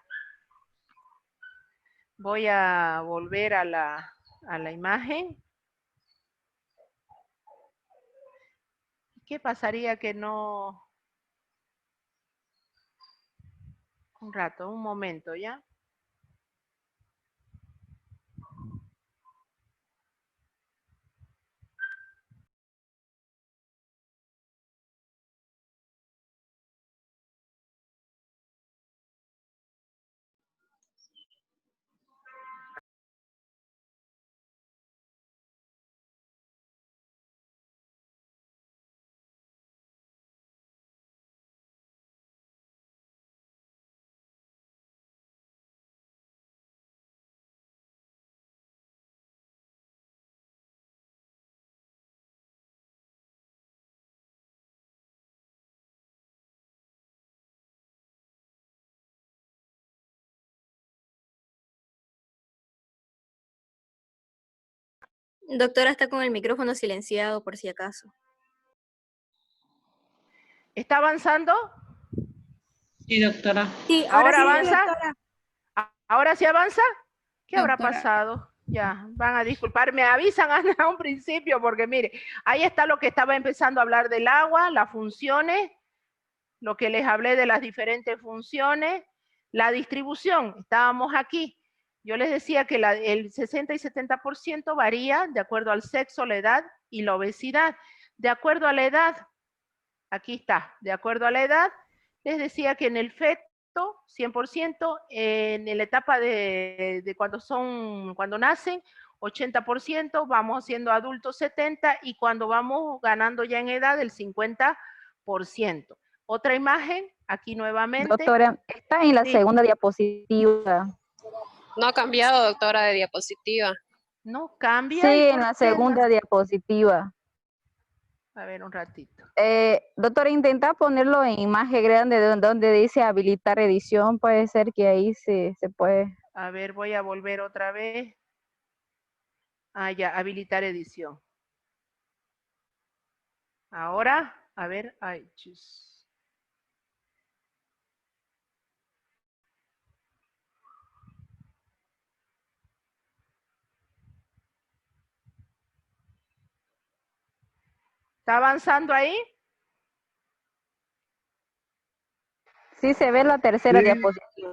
Voy a volver a la imagen. ¿Qué pasaría que no? Un rato, un momento, ¿ya? Doctora está con el micrófono silenciado por si acaso. ¿Está avanzando? Sí, doctora. Sí, ¿Ahora sí, avanza? doctora. ¿Ahora sí avanza? ¿Qué habrá Doctora. pasado? Ya, van a disculpar, me avisan a un principio porque mire, ahí está lo que estaba empezando a hablar del agua, las funciones, lo que les hablé de las diferentes funciones, la distribución, estábamos aquí. Yo les decía que el 60 y 70% varía de acuerdo al sexo, la edad y la obesidad. De acuerdo a la edad, aquí está, de acuerdo a la edad, les decía que en el feto 100%, en la etapa de cuando nacen, 80%, vamos siendo adultos 70% y cuando vamos ganando ya en edad el 50%. Otra imagen, aquí nuevamente. Doctora, está en la Sí. segunda diapositiva. No ha cambiado, doctora, de diapositiva. No cambia. Sí, ¿y en por la qué? segunda diapositiva. A ver, un ratito. Doctora, intenta ponerlo en imagen grande donde dice habilitar edición. Puede ser que ahí se puede. A ver, voy a volver otra vez. Ah, ya, habilitar edición. Ahora, a ver, ay, chis. ¿Está avanzando ahí? Sí, se ve la tercera diapositiva.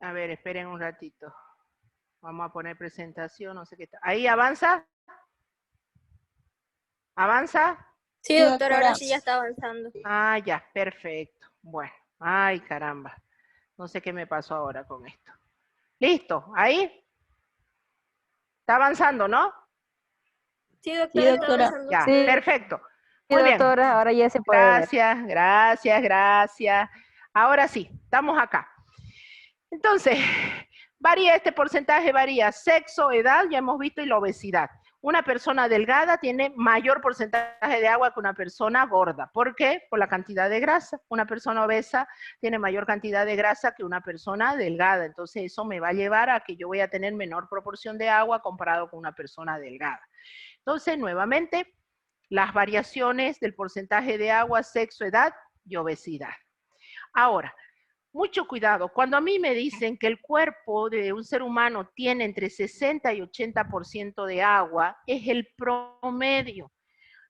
A ver, esperen un ratito. Vamos a poner presentación, no sé qué está. ¿Ahí avanza? ¿Avanza? Sí, doctora, ahora sí ya está avanzando. Ah, ya, perfecto. Bueno, ay, caramba. No sé qué me pasó ahora con esto. Listo, ahí. Está avanzando, ¿no? Sí, doctora, está avanzando. Ya, Sí, perfecto. Sí, Muy bien. doctora, ahora ya se puede ver. Gracias, gracias, gracias. Ahora sí, estamos acá. Entonces, varía este porcentaje, varía sexo, edad, ya hemos visto, y la obesidad. Una persona delgada tiene mayor porcentaje de agua que una persona gorda. ¿Por qué? Por la cantidad de grasa. Una persona obesa tiene mayor cantidad de grasa que una persona delgada. Entonces, eso me va a llevar a que yo voy a tener menor proporción de agua comparado con una persona delgada. Entonces, nuevamente, las variaciones del porcentaje de agua, sexo, edad y obesidad. Ahora, mucho cuidado. Cuando a mí me dicen que el cuerpo de un ser humano tiene entre 60 y 80% de agua, es el promedio.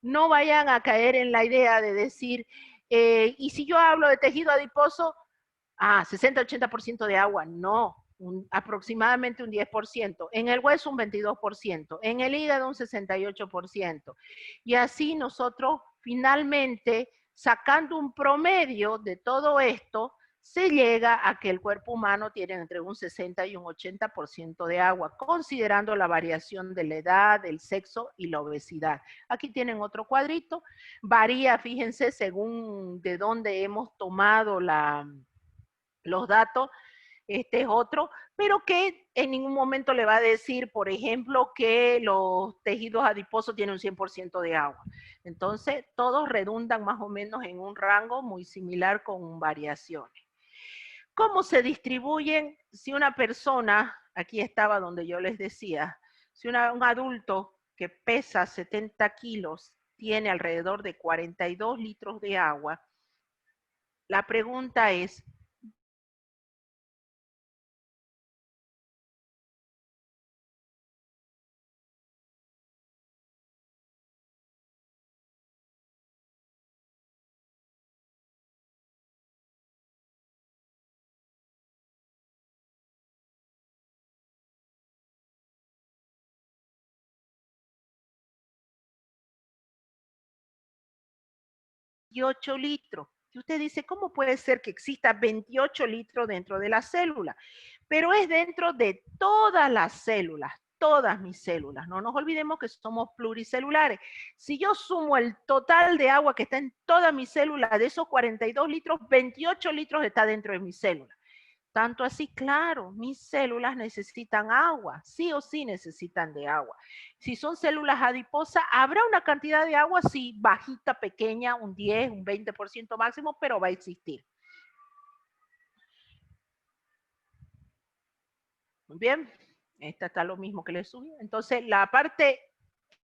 No vayan a caer en la idea de decir, y si yo hablo de tejido adiposo, 60-80% de agua. No, aproximadamente un 10%. En el hueso un 22%. En el hígado un 68%. Y así nosotros finalmente, sacando un promedio de todo esto, se llega a que el cuerpo humano tiene entre un 60 y un 80% de agua, considerando la variación de la edad, el sexo y la obesidad. Aquí tienen otro cuadrito. Varía, fíjense, según de dónde hemos tomado los datos. Este es otro, pero que en ningún momento le va a decir, por ejemplo, que los tejidos adiposos tienen un 100% de agua. Entonces, todos redundan más o menos en un rango muy similar con variaciones. ¿Cómo se distribuyen? Si una persona, aquí estaba donde yo les decía, si un adulto que pesa 70 kilos tiene alrededor de 42 litros de agua, la pregunta es, $28 litros. Y usted dice, ¿cómo puede ser que exista 28 litros dentro de la célula? Pero es dentro de todas las células, todas mis células. No nos olvidemos que somos pluricelulares. Si yo sumo el total de agua que está en todas mis células, de esos 42 litros, 28 litros está dentro de mis células. Tanto así, claro, mis células necesitan agua, sí o sí necesitan de agua. Si son células adiposas, habrá una cantidad de agua, sí, bajita, pequeña, un 10, un 20% máximo, pero va a existir. Muy bien, Esta está lo mismo que le subí. Entonces, la parte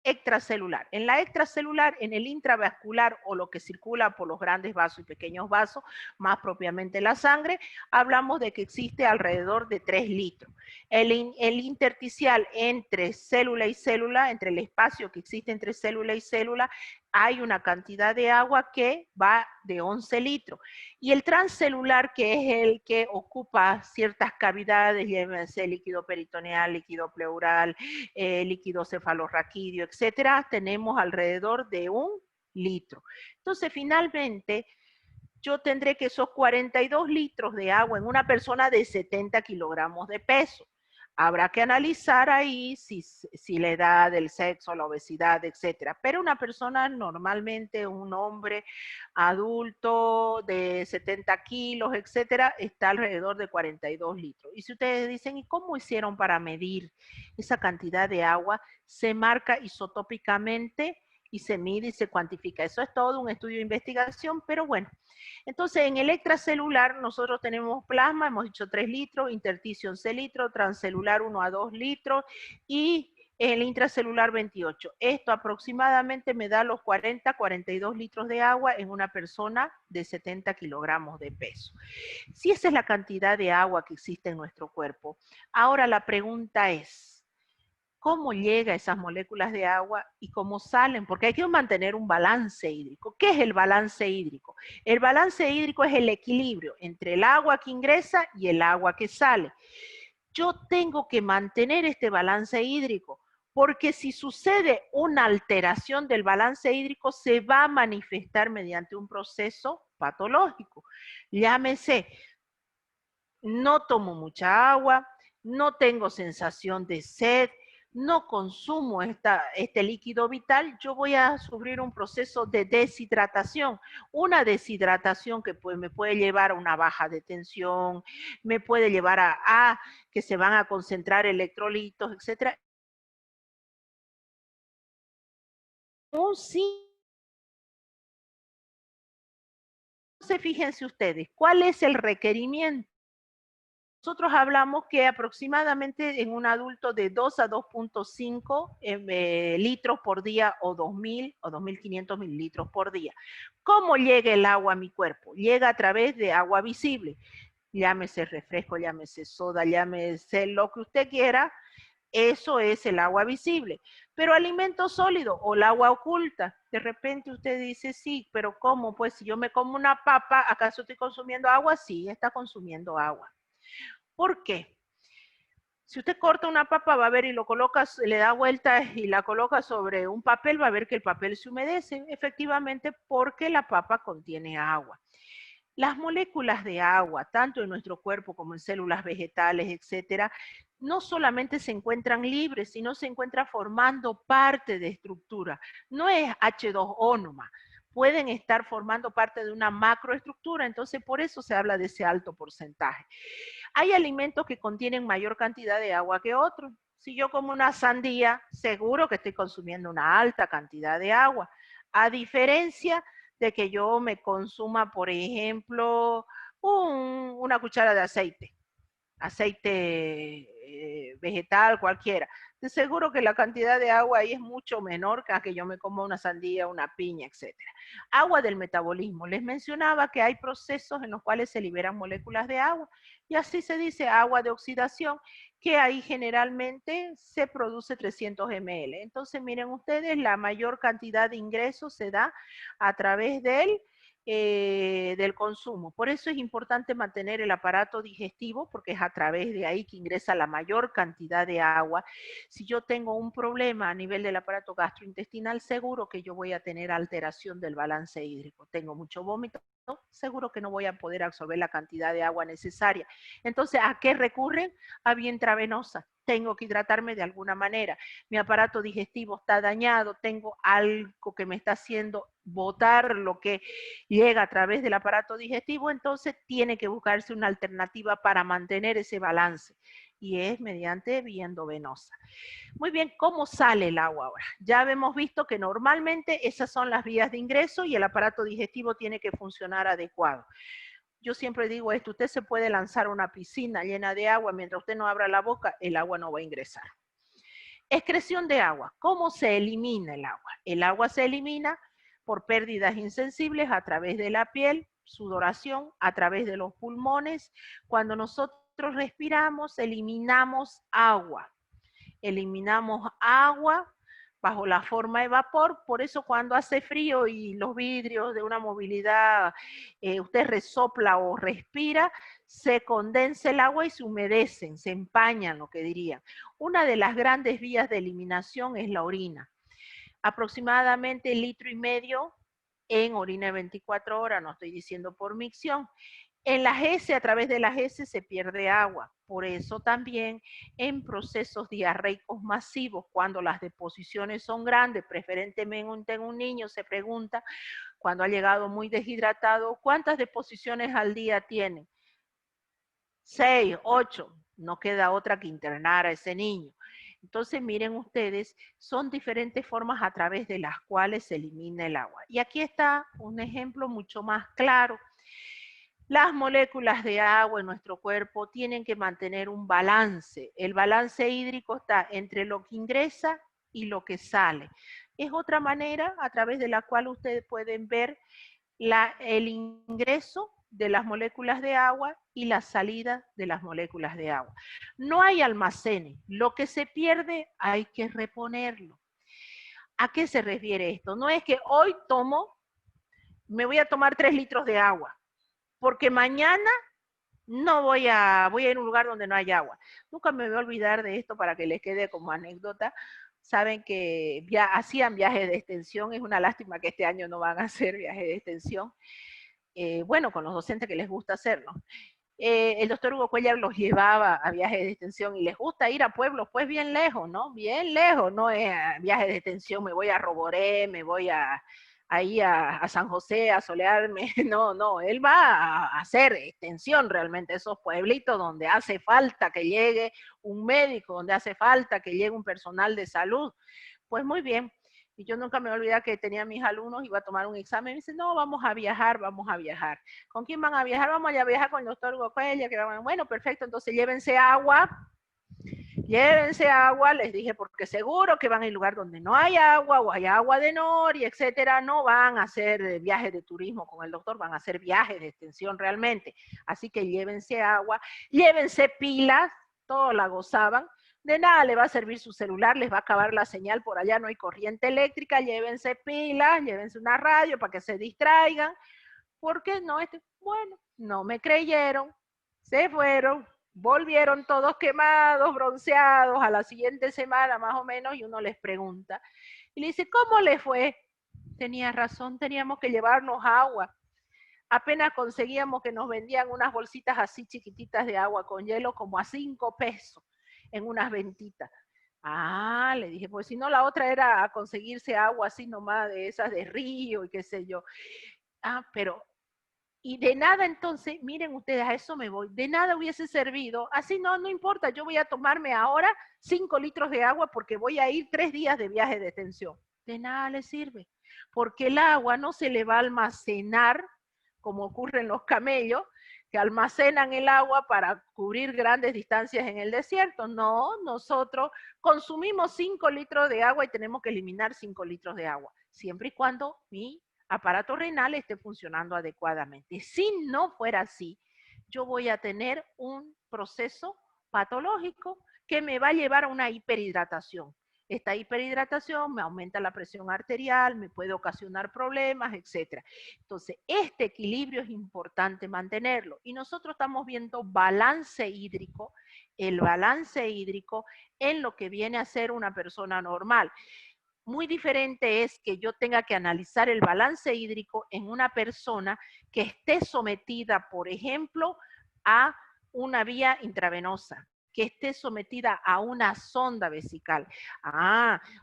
extracelular. En la extracelular, en el intravascular o lo que circula por los grandes vasos y pequeños vasos, más propiamente la sangre, hablamos de que existe alrededor de 3 litros. El intersticial entre célula y célula, entre el espacio que existe entre célula y célula, hay una cantidad de agua que va de 11 litros. Y el transcelular, que es el que ocupa ciertas cavidades, llámese líquido peritoneal, líquido pleural, líquido cefalorraquídeo, etcétera, tenemos alrededor de 1 litro. Entonces, finalmente, yo tendré que esos 42 litros de agua en una persona de 70 kilogramos de peso. Habrá que analizar ahí si la edad, el sexo, la obesidad, etcétera. Pero una persona normalmente, un hombre adulto de 70 kilos, etcétera, está alrededor de 42 litros. Y si ustedes dicen, ¿y cómo hicieron para medir esa cantidad de agua? Se marca isotópicamente y se mide y se cuantifica. Eso es todo un estudio de investigación, pero bueno. Entonces, en el extracelular nosotros tenemos plasma, hemos dicho 3 litros, intersticio 11 litros, transcelular 1 a 2 litros y el intracelular 28. Esto aproximadamente me da los 42 litros de agua en una persona de 70 kilogramos de peso. Si esa es la cantidad de agua que existe en nuestro cuerpo, ahora la pregunta es, ¿cómo llegan esas moléculas de agua y cómo salen? Porque hay que mantener un balance hídrico. ¿Qué es el balance hídrico? El balance hídrico es el equilibrio entre el agua que ingresa y el agua que sale. Yo tengo que mantener este balance hídrico, porque si sucede una alteración del balance hídrico, se va a manifestar mediante un proceso patológico. Llámese, no tomo mucha agua, no tengo sensación de sed, no consumo este líquido vital, yo voy a sufrir un proceso de deshidratación. Una deshidratación que me puede llevar a una baja de tensión, me puede llevar a que se van a concentrar electrolitos, etc. Entonces, fíjense ustedes, ¿cuál es el requerimiento? Nosotros hablamos que aproximadamente en un adulto de 2 a 2.5 litros por día o 2.000 o 2.500 mililitros por día. ¿Cómo llega el agua a mi cuerpo? Llega a través de agua visible. Llámese refresco, llámese soda, llámese lo que usted quiera. Eso es el agua visible. Pero alimento sólido o el agua oculta. De repente usted dice, sí, pero ¿cómo? Pues si yo me como una papa, ¿acaso estoy consumiendo agua? Sí, está consumiendo agua. ¿Por qué? Si usted corta una papa, va a ver y lo coloca, le da vuelta y la coloca sobre un papel, va a ver que el papel se humedece, efectivamente porque la papa contiene agua. Las moléculas de agua, tanto en nuestro cuerpo como en células vegetales, etcétera, no solamente se encuentran libres, sino se encuentran formando parte de estructura. No es H2O nomás. Pueden estar formando parte de una macroestructura, entonces por eso se habla de ese alto porcentaje. Hay alimentos que contienen mayor cantidad de agua que otros. Si yo como una sandía, seguro que estoy consumiendo una alta cantidad de agua. A diferencia de que yo me consuma, por ejemplo, una cuchara de aceite vegetal, cualquiera. De seguro que la cantidad de agua ahí es mucho menor que a que yo me coma una sandía, una piña, etc. Agua del metabolismo. Les mencionaba que hay procesos en los cuales se liberan moléculas de agua y así se dice agua de oxidación, que ahí generalmente se produce 300 ml. Entonces, miren ustedes, la mayor cantidad de ingresos se da a través del consumo. Por eso es importante mantener el aparato digestivo, porque es a través de ahí que ingresa la mayor cantidad de agua. Si yo tengo un problema a nivel del aparato gastrointestinal, seguro que yo voy a tener alteración del balance hídrico. Tengo mucho vómito, seguro que no voy a poder absorber la cantidad de agua necesaria. Entonces, ¿a qué recurren? A vía intravenosa. Tengo que hidratarme de alguna manera. Mi aparato digestivo está dañado, tengo algo que me está haciendo botar lo que llega a través del aparato digestivo, entonces tiene que buscarse una alternativa para mantener ese balance. Y es mediante vía endovenosa. Muy bien, ¿cómo sale el agua ahora? Ya hemos visto que normalmente esas son las vías de ingreso y el aparato digestivo tiene que funcionar adecuado. yo siempre digo esto, usted se puede lanzar a una piscina llena de agua, mientras usted no abra la boca, el agua no va a ingresar. Excreción de agua. ¿Cómo se elimina el agua? El agua se elimina por pérdidas insensibles a través de la piel, sudoración, a través de los pulmones. Cuando nosotros respiramos, eliminamos agua. Eliminamos agua bajo la forma de vapor, por eso cuando hace frío y los vidrios de una movilidad, usted resopla o respira, se condensa el agua y se humedecen, se empañan, lo que dirían. Una de las grandes vías de eliminación es la orina. Aproximadamente 1,5 litros en orina de 24 horas, no estoy diciendo por micción. En las heces, a través de las heces se pierde agua. Por eso también en procesos diarreicos masivos, cuando las deposiciones son grandes, preferentemente en un niño, se pregunta, cuando ha llegado muy deshidratado, ¿cuántas deposiciones al día tiene? 6, 8. No queda otra que internar a ese niño. Entonces, miren ustedes, son diferentes formas a través de las cuales se elimina el agua. Y aquí está un ejemplo mucho más claro. Las moléculas de agua en nuestro cuerpo tienen que mantener un balance. El balance hídrico está entre lo que ingresa y lo que sale. Es otra manera a través de la cual ustedes pueden ver el ingreso de las moléculas de agua y la salida de las moléculas de agua. No hay almacenes. Lo que se pierde hay que reponerlo. ¿A qué se refiere esto? No es que hoy me voy a tomar 3 litros de agua, porque mañana no voy a ir a un lugar donde no hay agua. Nunca me voy a olvidar de esto para que les quede como anécdota. Saben que hacían viajes de extensión, es una lástima que este año no van a hacer viajes de extensión. Bueno, con los docentes que les gusta hacerlo. El doctor Hugo Cuellar los llevaba a viajes de extensión y les gusta ir a pueblos pues bien lejos, ¿no? Bien lejos, no es viajes de extensión, me voy a Roboré, me voy ahí a San José a solearme, no, él va a hacer extensión realmente, esos pueblitos donde hace falta que llegue un médico, donde hace falta que llegue un personal de salud. Pues muy bien, y yo nunca me voy a olvidar que tenía a mis alumnos, iba a tomar un examen, y me dice, no, vamos a viajar. ¿Con quién van a viajar? Vamos a viajar con el doctor Hugo Cuellar, bueno, perfecto, entonces llévense agua, les dije, porque seguro que van a un lugar donde no hay agua, o hay agua de Nori, etcétera, no van a hacer viajes de turismo con el doctor, van a hacer viajes de extensión realmente, así que llévense agua, llévense pilas, todos la gozaban, de nada le va a servir su celular, les va a acabar la señal, por allá no hay corriente eléctrica, llévense pilas, llévense una radio para que se distraigan, porque no, bueno, no me creyeron, se fueron, volvieron todos quemados, bronceados, a la siguiente semana más o menos, y uno les pregunta, y le dice, ¿cómo le fue? Tenía razón, teníamos que llevarnos agua. Apenas conseguíamos que nos vendían unas bolsitas así chiquititas de agua con hielo, como a 5 pesos, en unas ventitas. Ah, le dije, pues si no, la otra era conseguirse agua así nomás, de esas de río y qué sé yo. Ah, pero... Y de nada entonces, miren ustedes, a eso me voy, de nada hubiese servido, así no importa, yo voy a tomarme ahora 5 litros de agua porque voy a ir 3 días de viaje de extensión. De nada le sirve, porque el agua no se le va a almacenar, como ocurre en los camellos, que almacenan el agua para cubrir grandes distancias en el desierto. No, nosotros consumimos 5 litros de agua y tenemos que eliminar 5 litros de agua, siempre y cuando mi aparato renal esté funcionando adecuadamente. Si no fuera así, yo voy a tener un proceso patológico que me va a llevar a una hiperhidratación. Esta hiperhidratación me aumenta la presión arterial, me puede ocasionar problemas, etc. Entonces, este equilibrio es importante mantenerlo. Y nosotros estamos viendo balance hídrico, el balance hídrico en lo que viene a ser una persona normal. Muy diferente es que yo tenga que analizar el balance hídrico en una persona que esté sometida, por ejemplo, a una vía intravenosa, que esté sometida a una sonda vesical,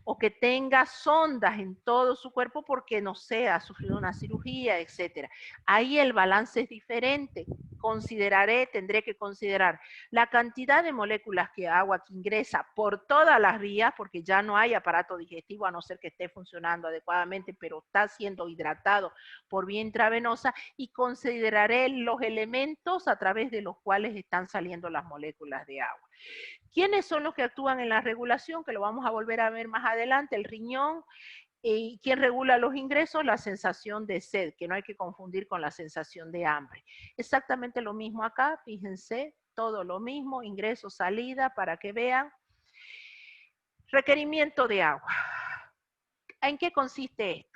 o que tenga sondas en todo su cuerpo porque, no sé, ha sufrido una cirugía, etc. Ahí el balance es diferente. tendré que considerar la cantidad de moléculas de agua que ingresa por todas las vías, porque ya no hay aparato digestivo a no ser que esté funcionando adecuadamente, pero está siendo hidratado por vía intravenosa, y consideraré los elementos a través de los cuales están saliendo las moléculas de agua. ¿Quiénes son los que actúan en la regulación? Que lo vamos a volver a ver más adelante, el riñón. ¿Y quién regula los ingresos? La sensación de sed, que no hay que confundir con la sensación de hambre. Exactamente lo mismo acá, fíjense, todo lo mismo, ingreso, salida, para que vean. Requerimiento de agua. ¿En qué consiste esto?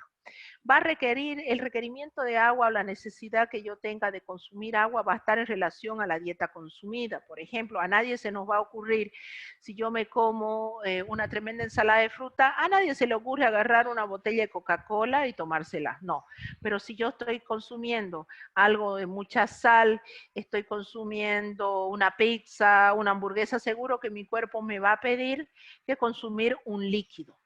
Va a requerir el requerimiento de agua o la necesidad que yo tenga de consumir agua va a estar en relación a la dieta consumida. Por ejemplo, a nadie se nos va a ocurrir, si yo me como una tremenda ensalada de fruta, a nadie se le ocurre agarrar una botella de Coca-Cola y tomársela, no. Pero si yo estoy consumiendo algo de mucha sal, estoy consumiendo una pizza, una hamburguesa, seguro que mi cuerpo me va a pedir que consumir un líquido,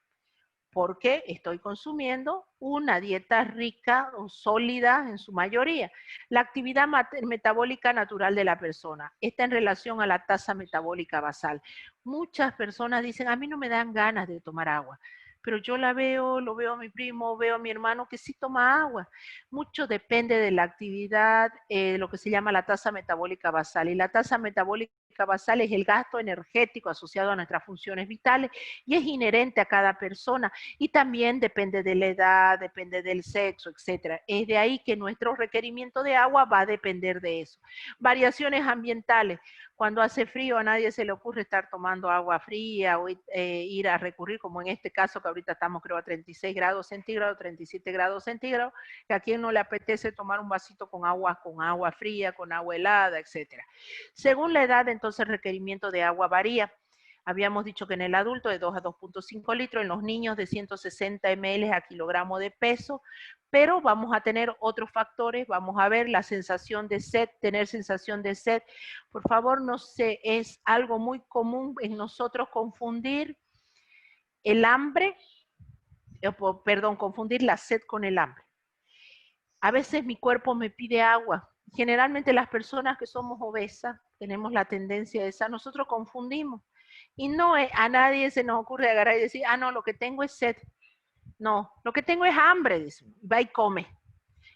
porque estoy consumiendo una dieta rica o sólida en su mayoría. La actividad metabólica natural de la persona está en relación a la tasa metabólica basal. Muchas personas dicen, a mí no me dan ganas de tomar agua, pero yo la veo, lo veo a mi primo, veo a mi hermano que sí toma agua. Mucho depende de la actividad, lo que se llama la tasa metabólica basal. Y la tasa metabólica basal es el gasto energético asociado a nuestras funciones vitales y es inherente a cada persona y también depende de la edad, depende del sexo, etc. Es de ahí que nuestro requerimiento de agua va a depender de eso. Variaciones ambientales. Cuando hace frío a nadie se le ocurre estar tomando agua fría o ir a recurrir, como en este caso que ahorita estamos creo a 36 grados centígrados, 37 grados centígrados, que a quien no le apetece tomar un vasito con agua fría, con agua helada, etc. Según la edad, entonces el requerimiento de agua varía. Habíamos dicho que en el adulto de 2 a 2.5 litros, en los niños de 160 ml a kilogramo de peso, pero vamos a tener otros factores, vamos a ver la sensación de sed, tener sensación de sed. Por favor, no sé, es algo muy común en nosotros confundir el hambre, confundir la sed con el hambre. A veces mi cuerpo me pide agua. Generalmente las personas que somos obesas, tenemos la tendencia esa, nosotros confundimos. Y no a nadie se nos ocurre agarrar y decir, ah, no, lo que tengo es sed. No, lo que tengo es hambre, dice, va y come.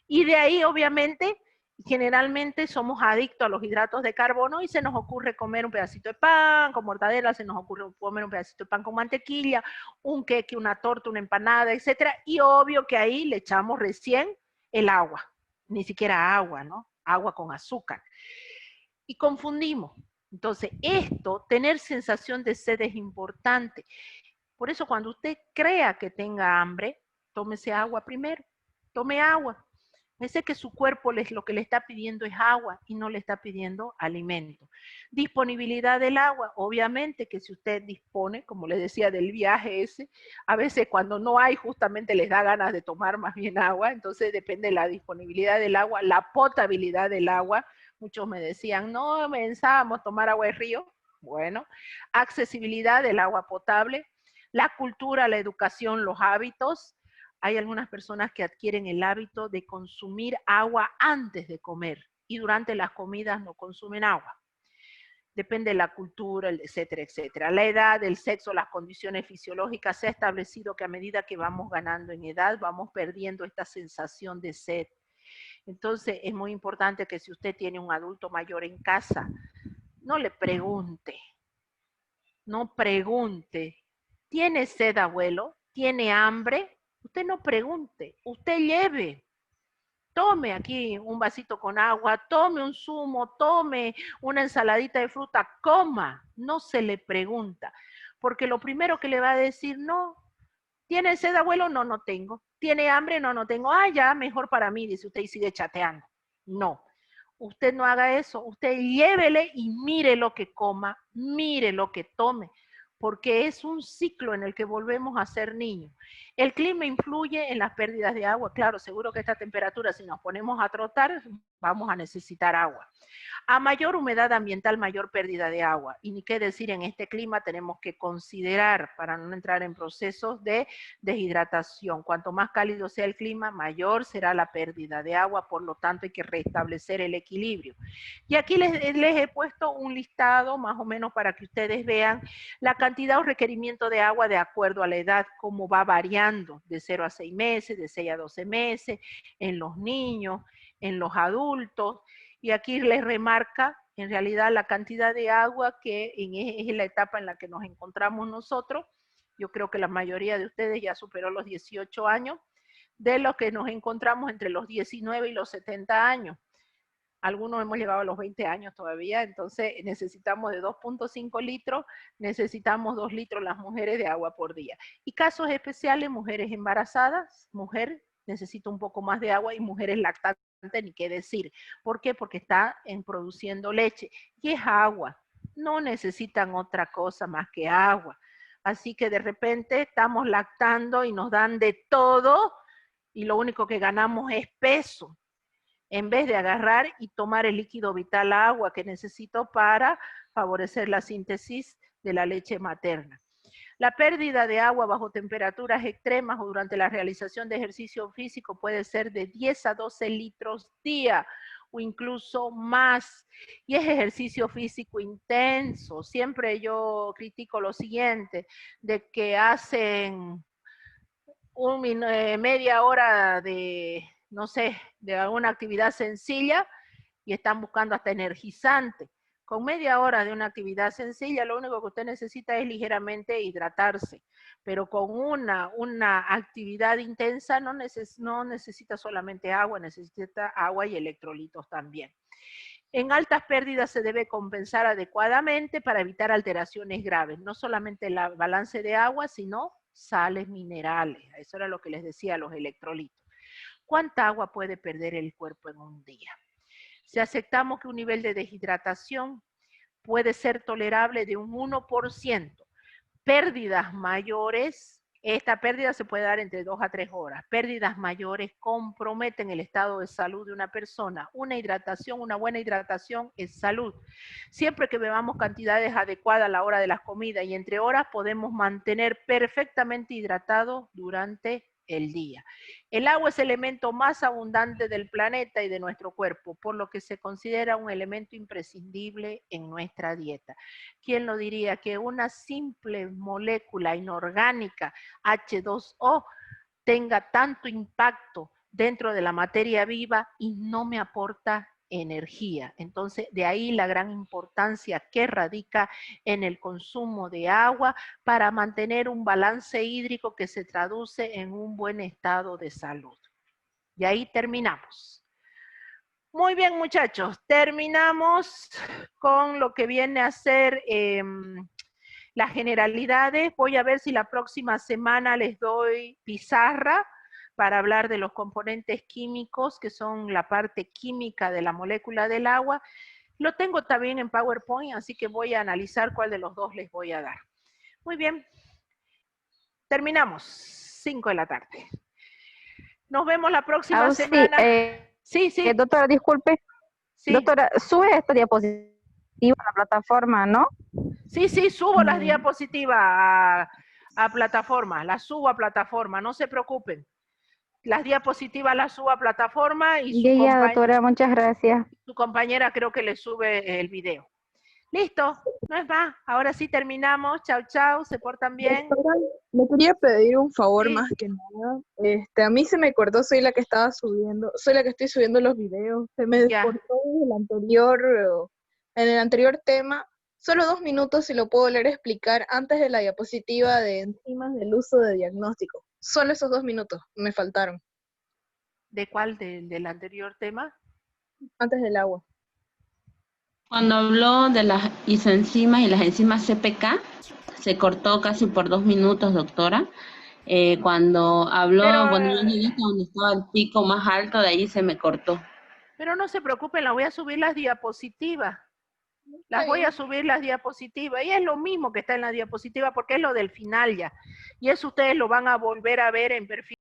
Y de ahí, obviamente, generalmente somos adictos a los hidratos de carbono y se nos ocurre comer un pedacito de pan con mortadela, se nos ocurre comer un pedacito de pan con mantequilla, un queque, una torta, una empanada, etc. Y obvio que ahí le echamos recién el agua, ni siquiera agua, ¿no? Agua con azúcar. Y confundimos. Entonces, tener sensación de sed es importante. Por eso cuando usted crea que tenga hambre, tómese agua primero, tome agua. Ese que su cuerpo lo que le está pidiendo es agua y no le está pidiendo alimento. Disponibilidad del agua, obviamente que si usted dispone, como les decía del viaje ese, a veces cuando no hay justamente les da ganas de tomar más bien agua, entonces depende de la disponibilidad del agua, la potabilidad del agua. Muchos me decían, no pensábamos tomar agua de río. Bueno, accesibilidad del agua potable, la cultura, la educación, los hábitos. Hay algunas personas que adquieren el hábito de consumir agua antes de comer y durante las comidas no consumen agua. Depende de la cultura, etcétera, etcétera. La edad, el sexo, las condiciones fisiológicas, se ha establecido que a medida que vamos ganando en edad, vamos perdiendo esta sensación de sed. Entonces, es muy importante que si usted tiene un adulto mayor en casa, no le pregunte. No pregunte. ¿Tiene sed, abuelo? ¿Tiene hambre? Usted no pregunte, usted lleve. Tome aquí un vasito con agua, tome un zumo, tome una ensaladita de fruta, coma. No se le pregunta, porque lo primero que le va a decir, no. ¿Tiene sed, abuelo? No, no tengo. ¿Tiene hambre? No, no tengo. Ah, ya, mejor para mí, dice usted y sigue chateando. No. Usted no haga eso, usted llévele y mire lo que coma, mire lo que tome, porque es un ciclo en el que volvemos a ser niños. El clima influye en las pérdidas de agua, claro, seguro que esta temperatura, si nos ponemos a trotar, vamos a necesitar agua. A mayor humedad ambiental, mayor pérdida de agua. Y ni qué decir, en este clima tenemos que considerar, para no entrar en procesos de deshidratación, cuanto más cálido sea el clima, mayor será la pérdida de agua, por lo tanto hay que restablecer el equilibrio. Y aquí les he puesto un listado más o menos para que ustedes vean la cantidad o requerimiento de agua de acuerdo a la edad, cómo va variando de 0 a 6 meses, de 6 a 12 meses, en los niños, en los adultos. Y aquí les remarca en realidad la cantidad de agua que es la etapa en la que nos encontramos nosotros. Yo creo que la mayoría de ustedes ya superó los 18 años, de los que nos encontramos entre los 19 y los 70 años. Algunos hemos llegado a los 20 años todavía, entonces necesitamos de 2.5 litros, necesitamos 2 litros las mujeres de agua por día. Y casos especiales, mujeres embarazadas, mujer necesita un poco más de agua, y mujeres lactantes, ni qué decir. ¿Por qué? Porque está produciendo leche, y es agua. No necesitan otra cosa más que agua. Así que de repente estamos lactando y nos dan de todo, y lo único que ganamos es peso, en vez de agarrar y tomar el líquido vital agua que necesito para favorecer la síntesis de la leche materna. La pérdida de agua bajo temperaturas extremas o durante la realización de ejercicio físico puede ser de 10 a 12 litros día o incluso más. Y es ejercicio físico intenso. Siempre yo critico lo siguiente, de que hacen media hora de, no sé, de alguna actividad sencilla y están buscando hasta energizante. Con media hora de una actividad sencilla, lo único que usted necesita es ligeramente hidratarse, pero con una actividad intensa no necesita solamente agua, necesita agua y electrolitos también. En altas pérdidas se debe compensar adecuadamente para evitar alteraciones graves, no solamente el balance de agua, sino sales minerales. Eso era lo que les decía, los electrolitos. ¿Cuánta agua puede perder el cuerpo en un día? Si aceptamos que un nivel de deshidratación puede ser tolerable de un 1%, pérdidas mayores, esta pérdida se puede dar entre 2 a 3 horas, pérdidas mayores comprometen el estado de salud de una persona. Una buena hidratación es salud. Siempre que bebamos cantidades adecuadas a la hora de las comidas y entre horas, podemos mantener perfectamente hidratados durante el día. El agua es el elemento más abundante del planeta y de nuestro cuerpo, por lo que se considera un elemento imprescindible en nuestra dieta. ¿Quién lo diría? Que una simple molécula inorgánica, H2O, tenga tanto impacto dentro de la materia viva y no me aporta energía. Entonces, de ahí la gran importancia que radica en el consumo de agua para mantener un balance hídrico que se traduce en un buen estado de salud. Y ahí terminamos. Muy bien, muchachos, terminamos con lo que viene a ser las generalidades. Voy a ver si la próxima semana les doy pizarra para hablar de los componentes químicos, que son la parte química de la molécula del agua. Lo tengo también en PowerPoint, así que voy a analizar cuál de los dos les voy a dar. Muy bien. Terminamos. 5 de la tarde. Nos vemos la próxima semana. Sí, doctora, disculpe. Sí. Doctora, sube esta diapositiva a la plataforma, ¿no? Sí, subo las diapositivas a plataforma. Las subo a plataforma, no se preocupen. Las diapositivas las subo a plataforma y doctora, muchas gracias. Su compañera creo que le sube el video. Listo, no es más. Ahora sí terminamos. Chau, chau. Se portan bien. Doctora, le quería pedir un favor más que nada. A mí se me cortó, soy la que estoy subiendo los videos. Se me cortó en el anterior tema. Solo 2 minutos, si lo puedo volver a explicar, antes de la diapositiva de enzimas del uso de diagnóstico. Solo esos 2 minutos me faltaron. ¿De cuál? ¿Del anterior tema? Antes del agua. Cuando habló de las isoenzimas y las enzimas CPK, se cortó casi por 2 minutos, doctora. Cuando habló, yo llegué donde estaba el pico más alto, de ahí se me cortó. Pero no se preocupen, la voy a subir las diapositivas. Las voy a subir las diapositivas, y es lo mismo que está en la diapositiva, porque es lo del final ya. Y eso ustedes lo van a volver a ver en perfil.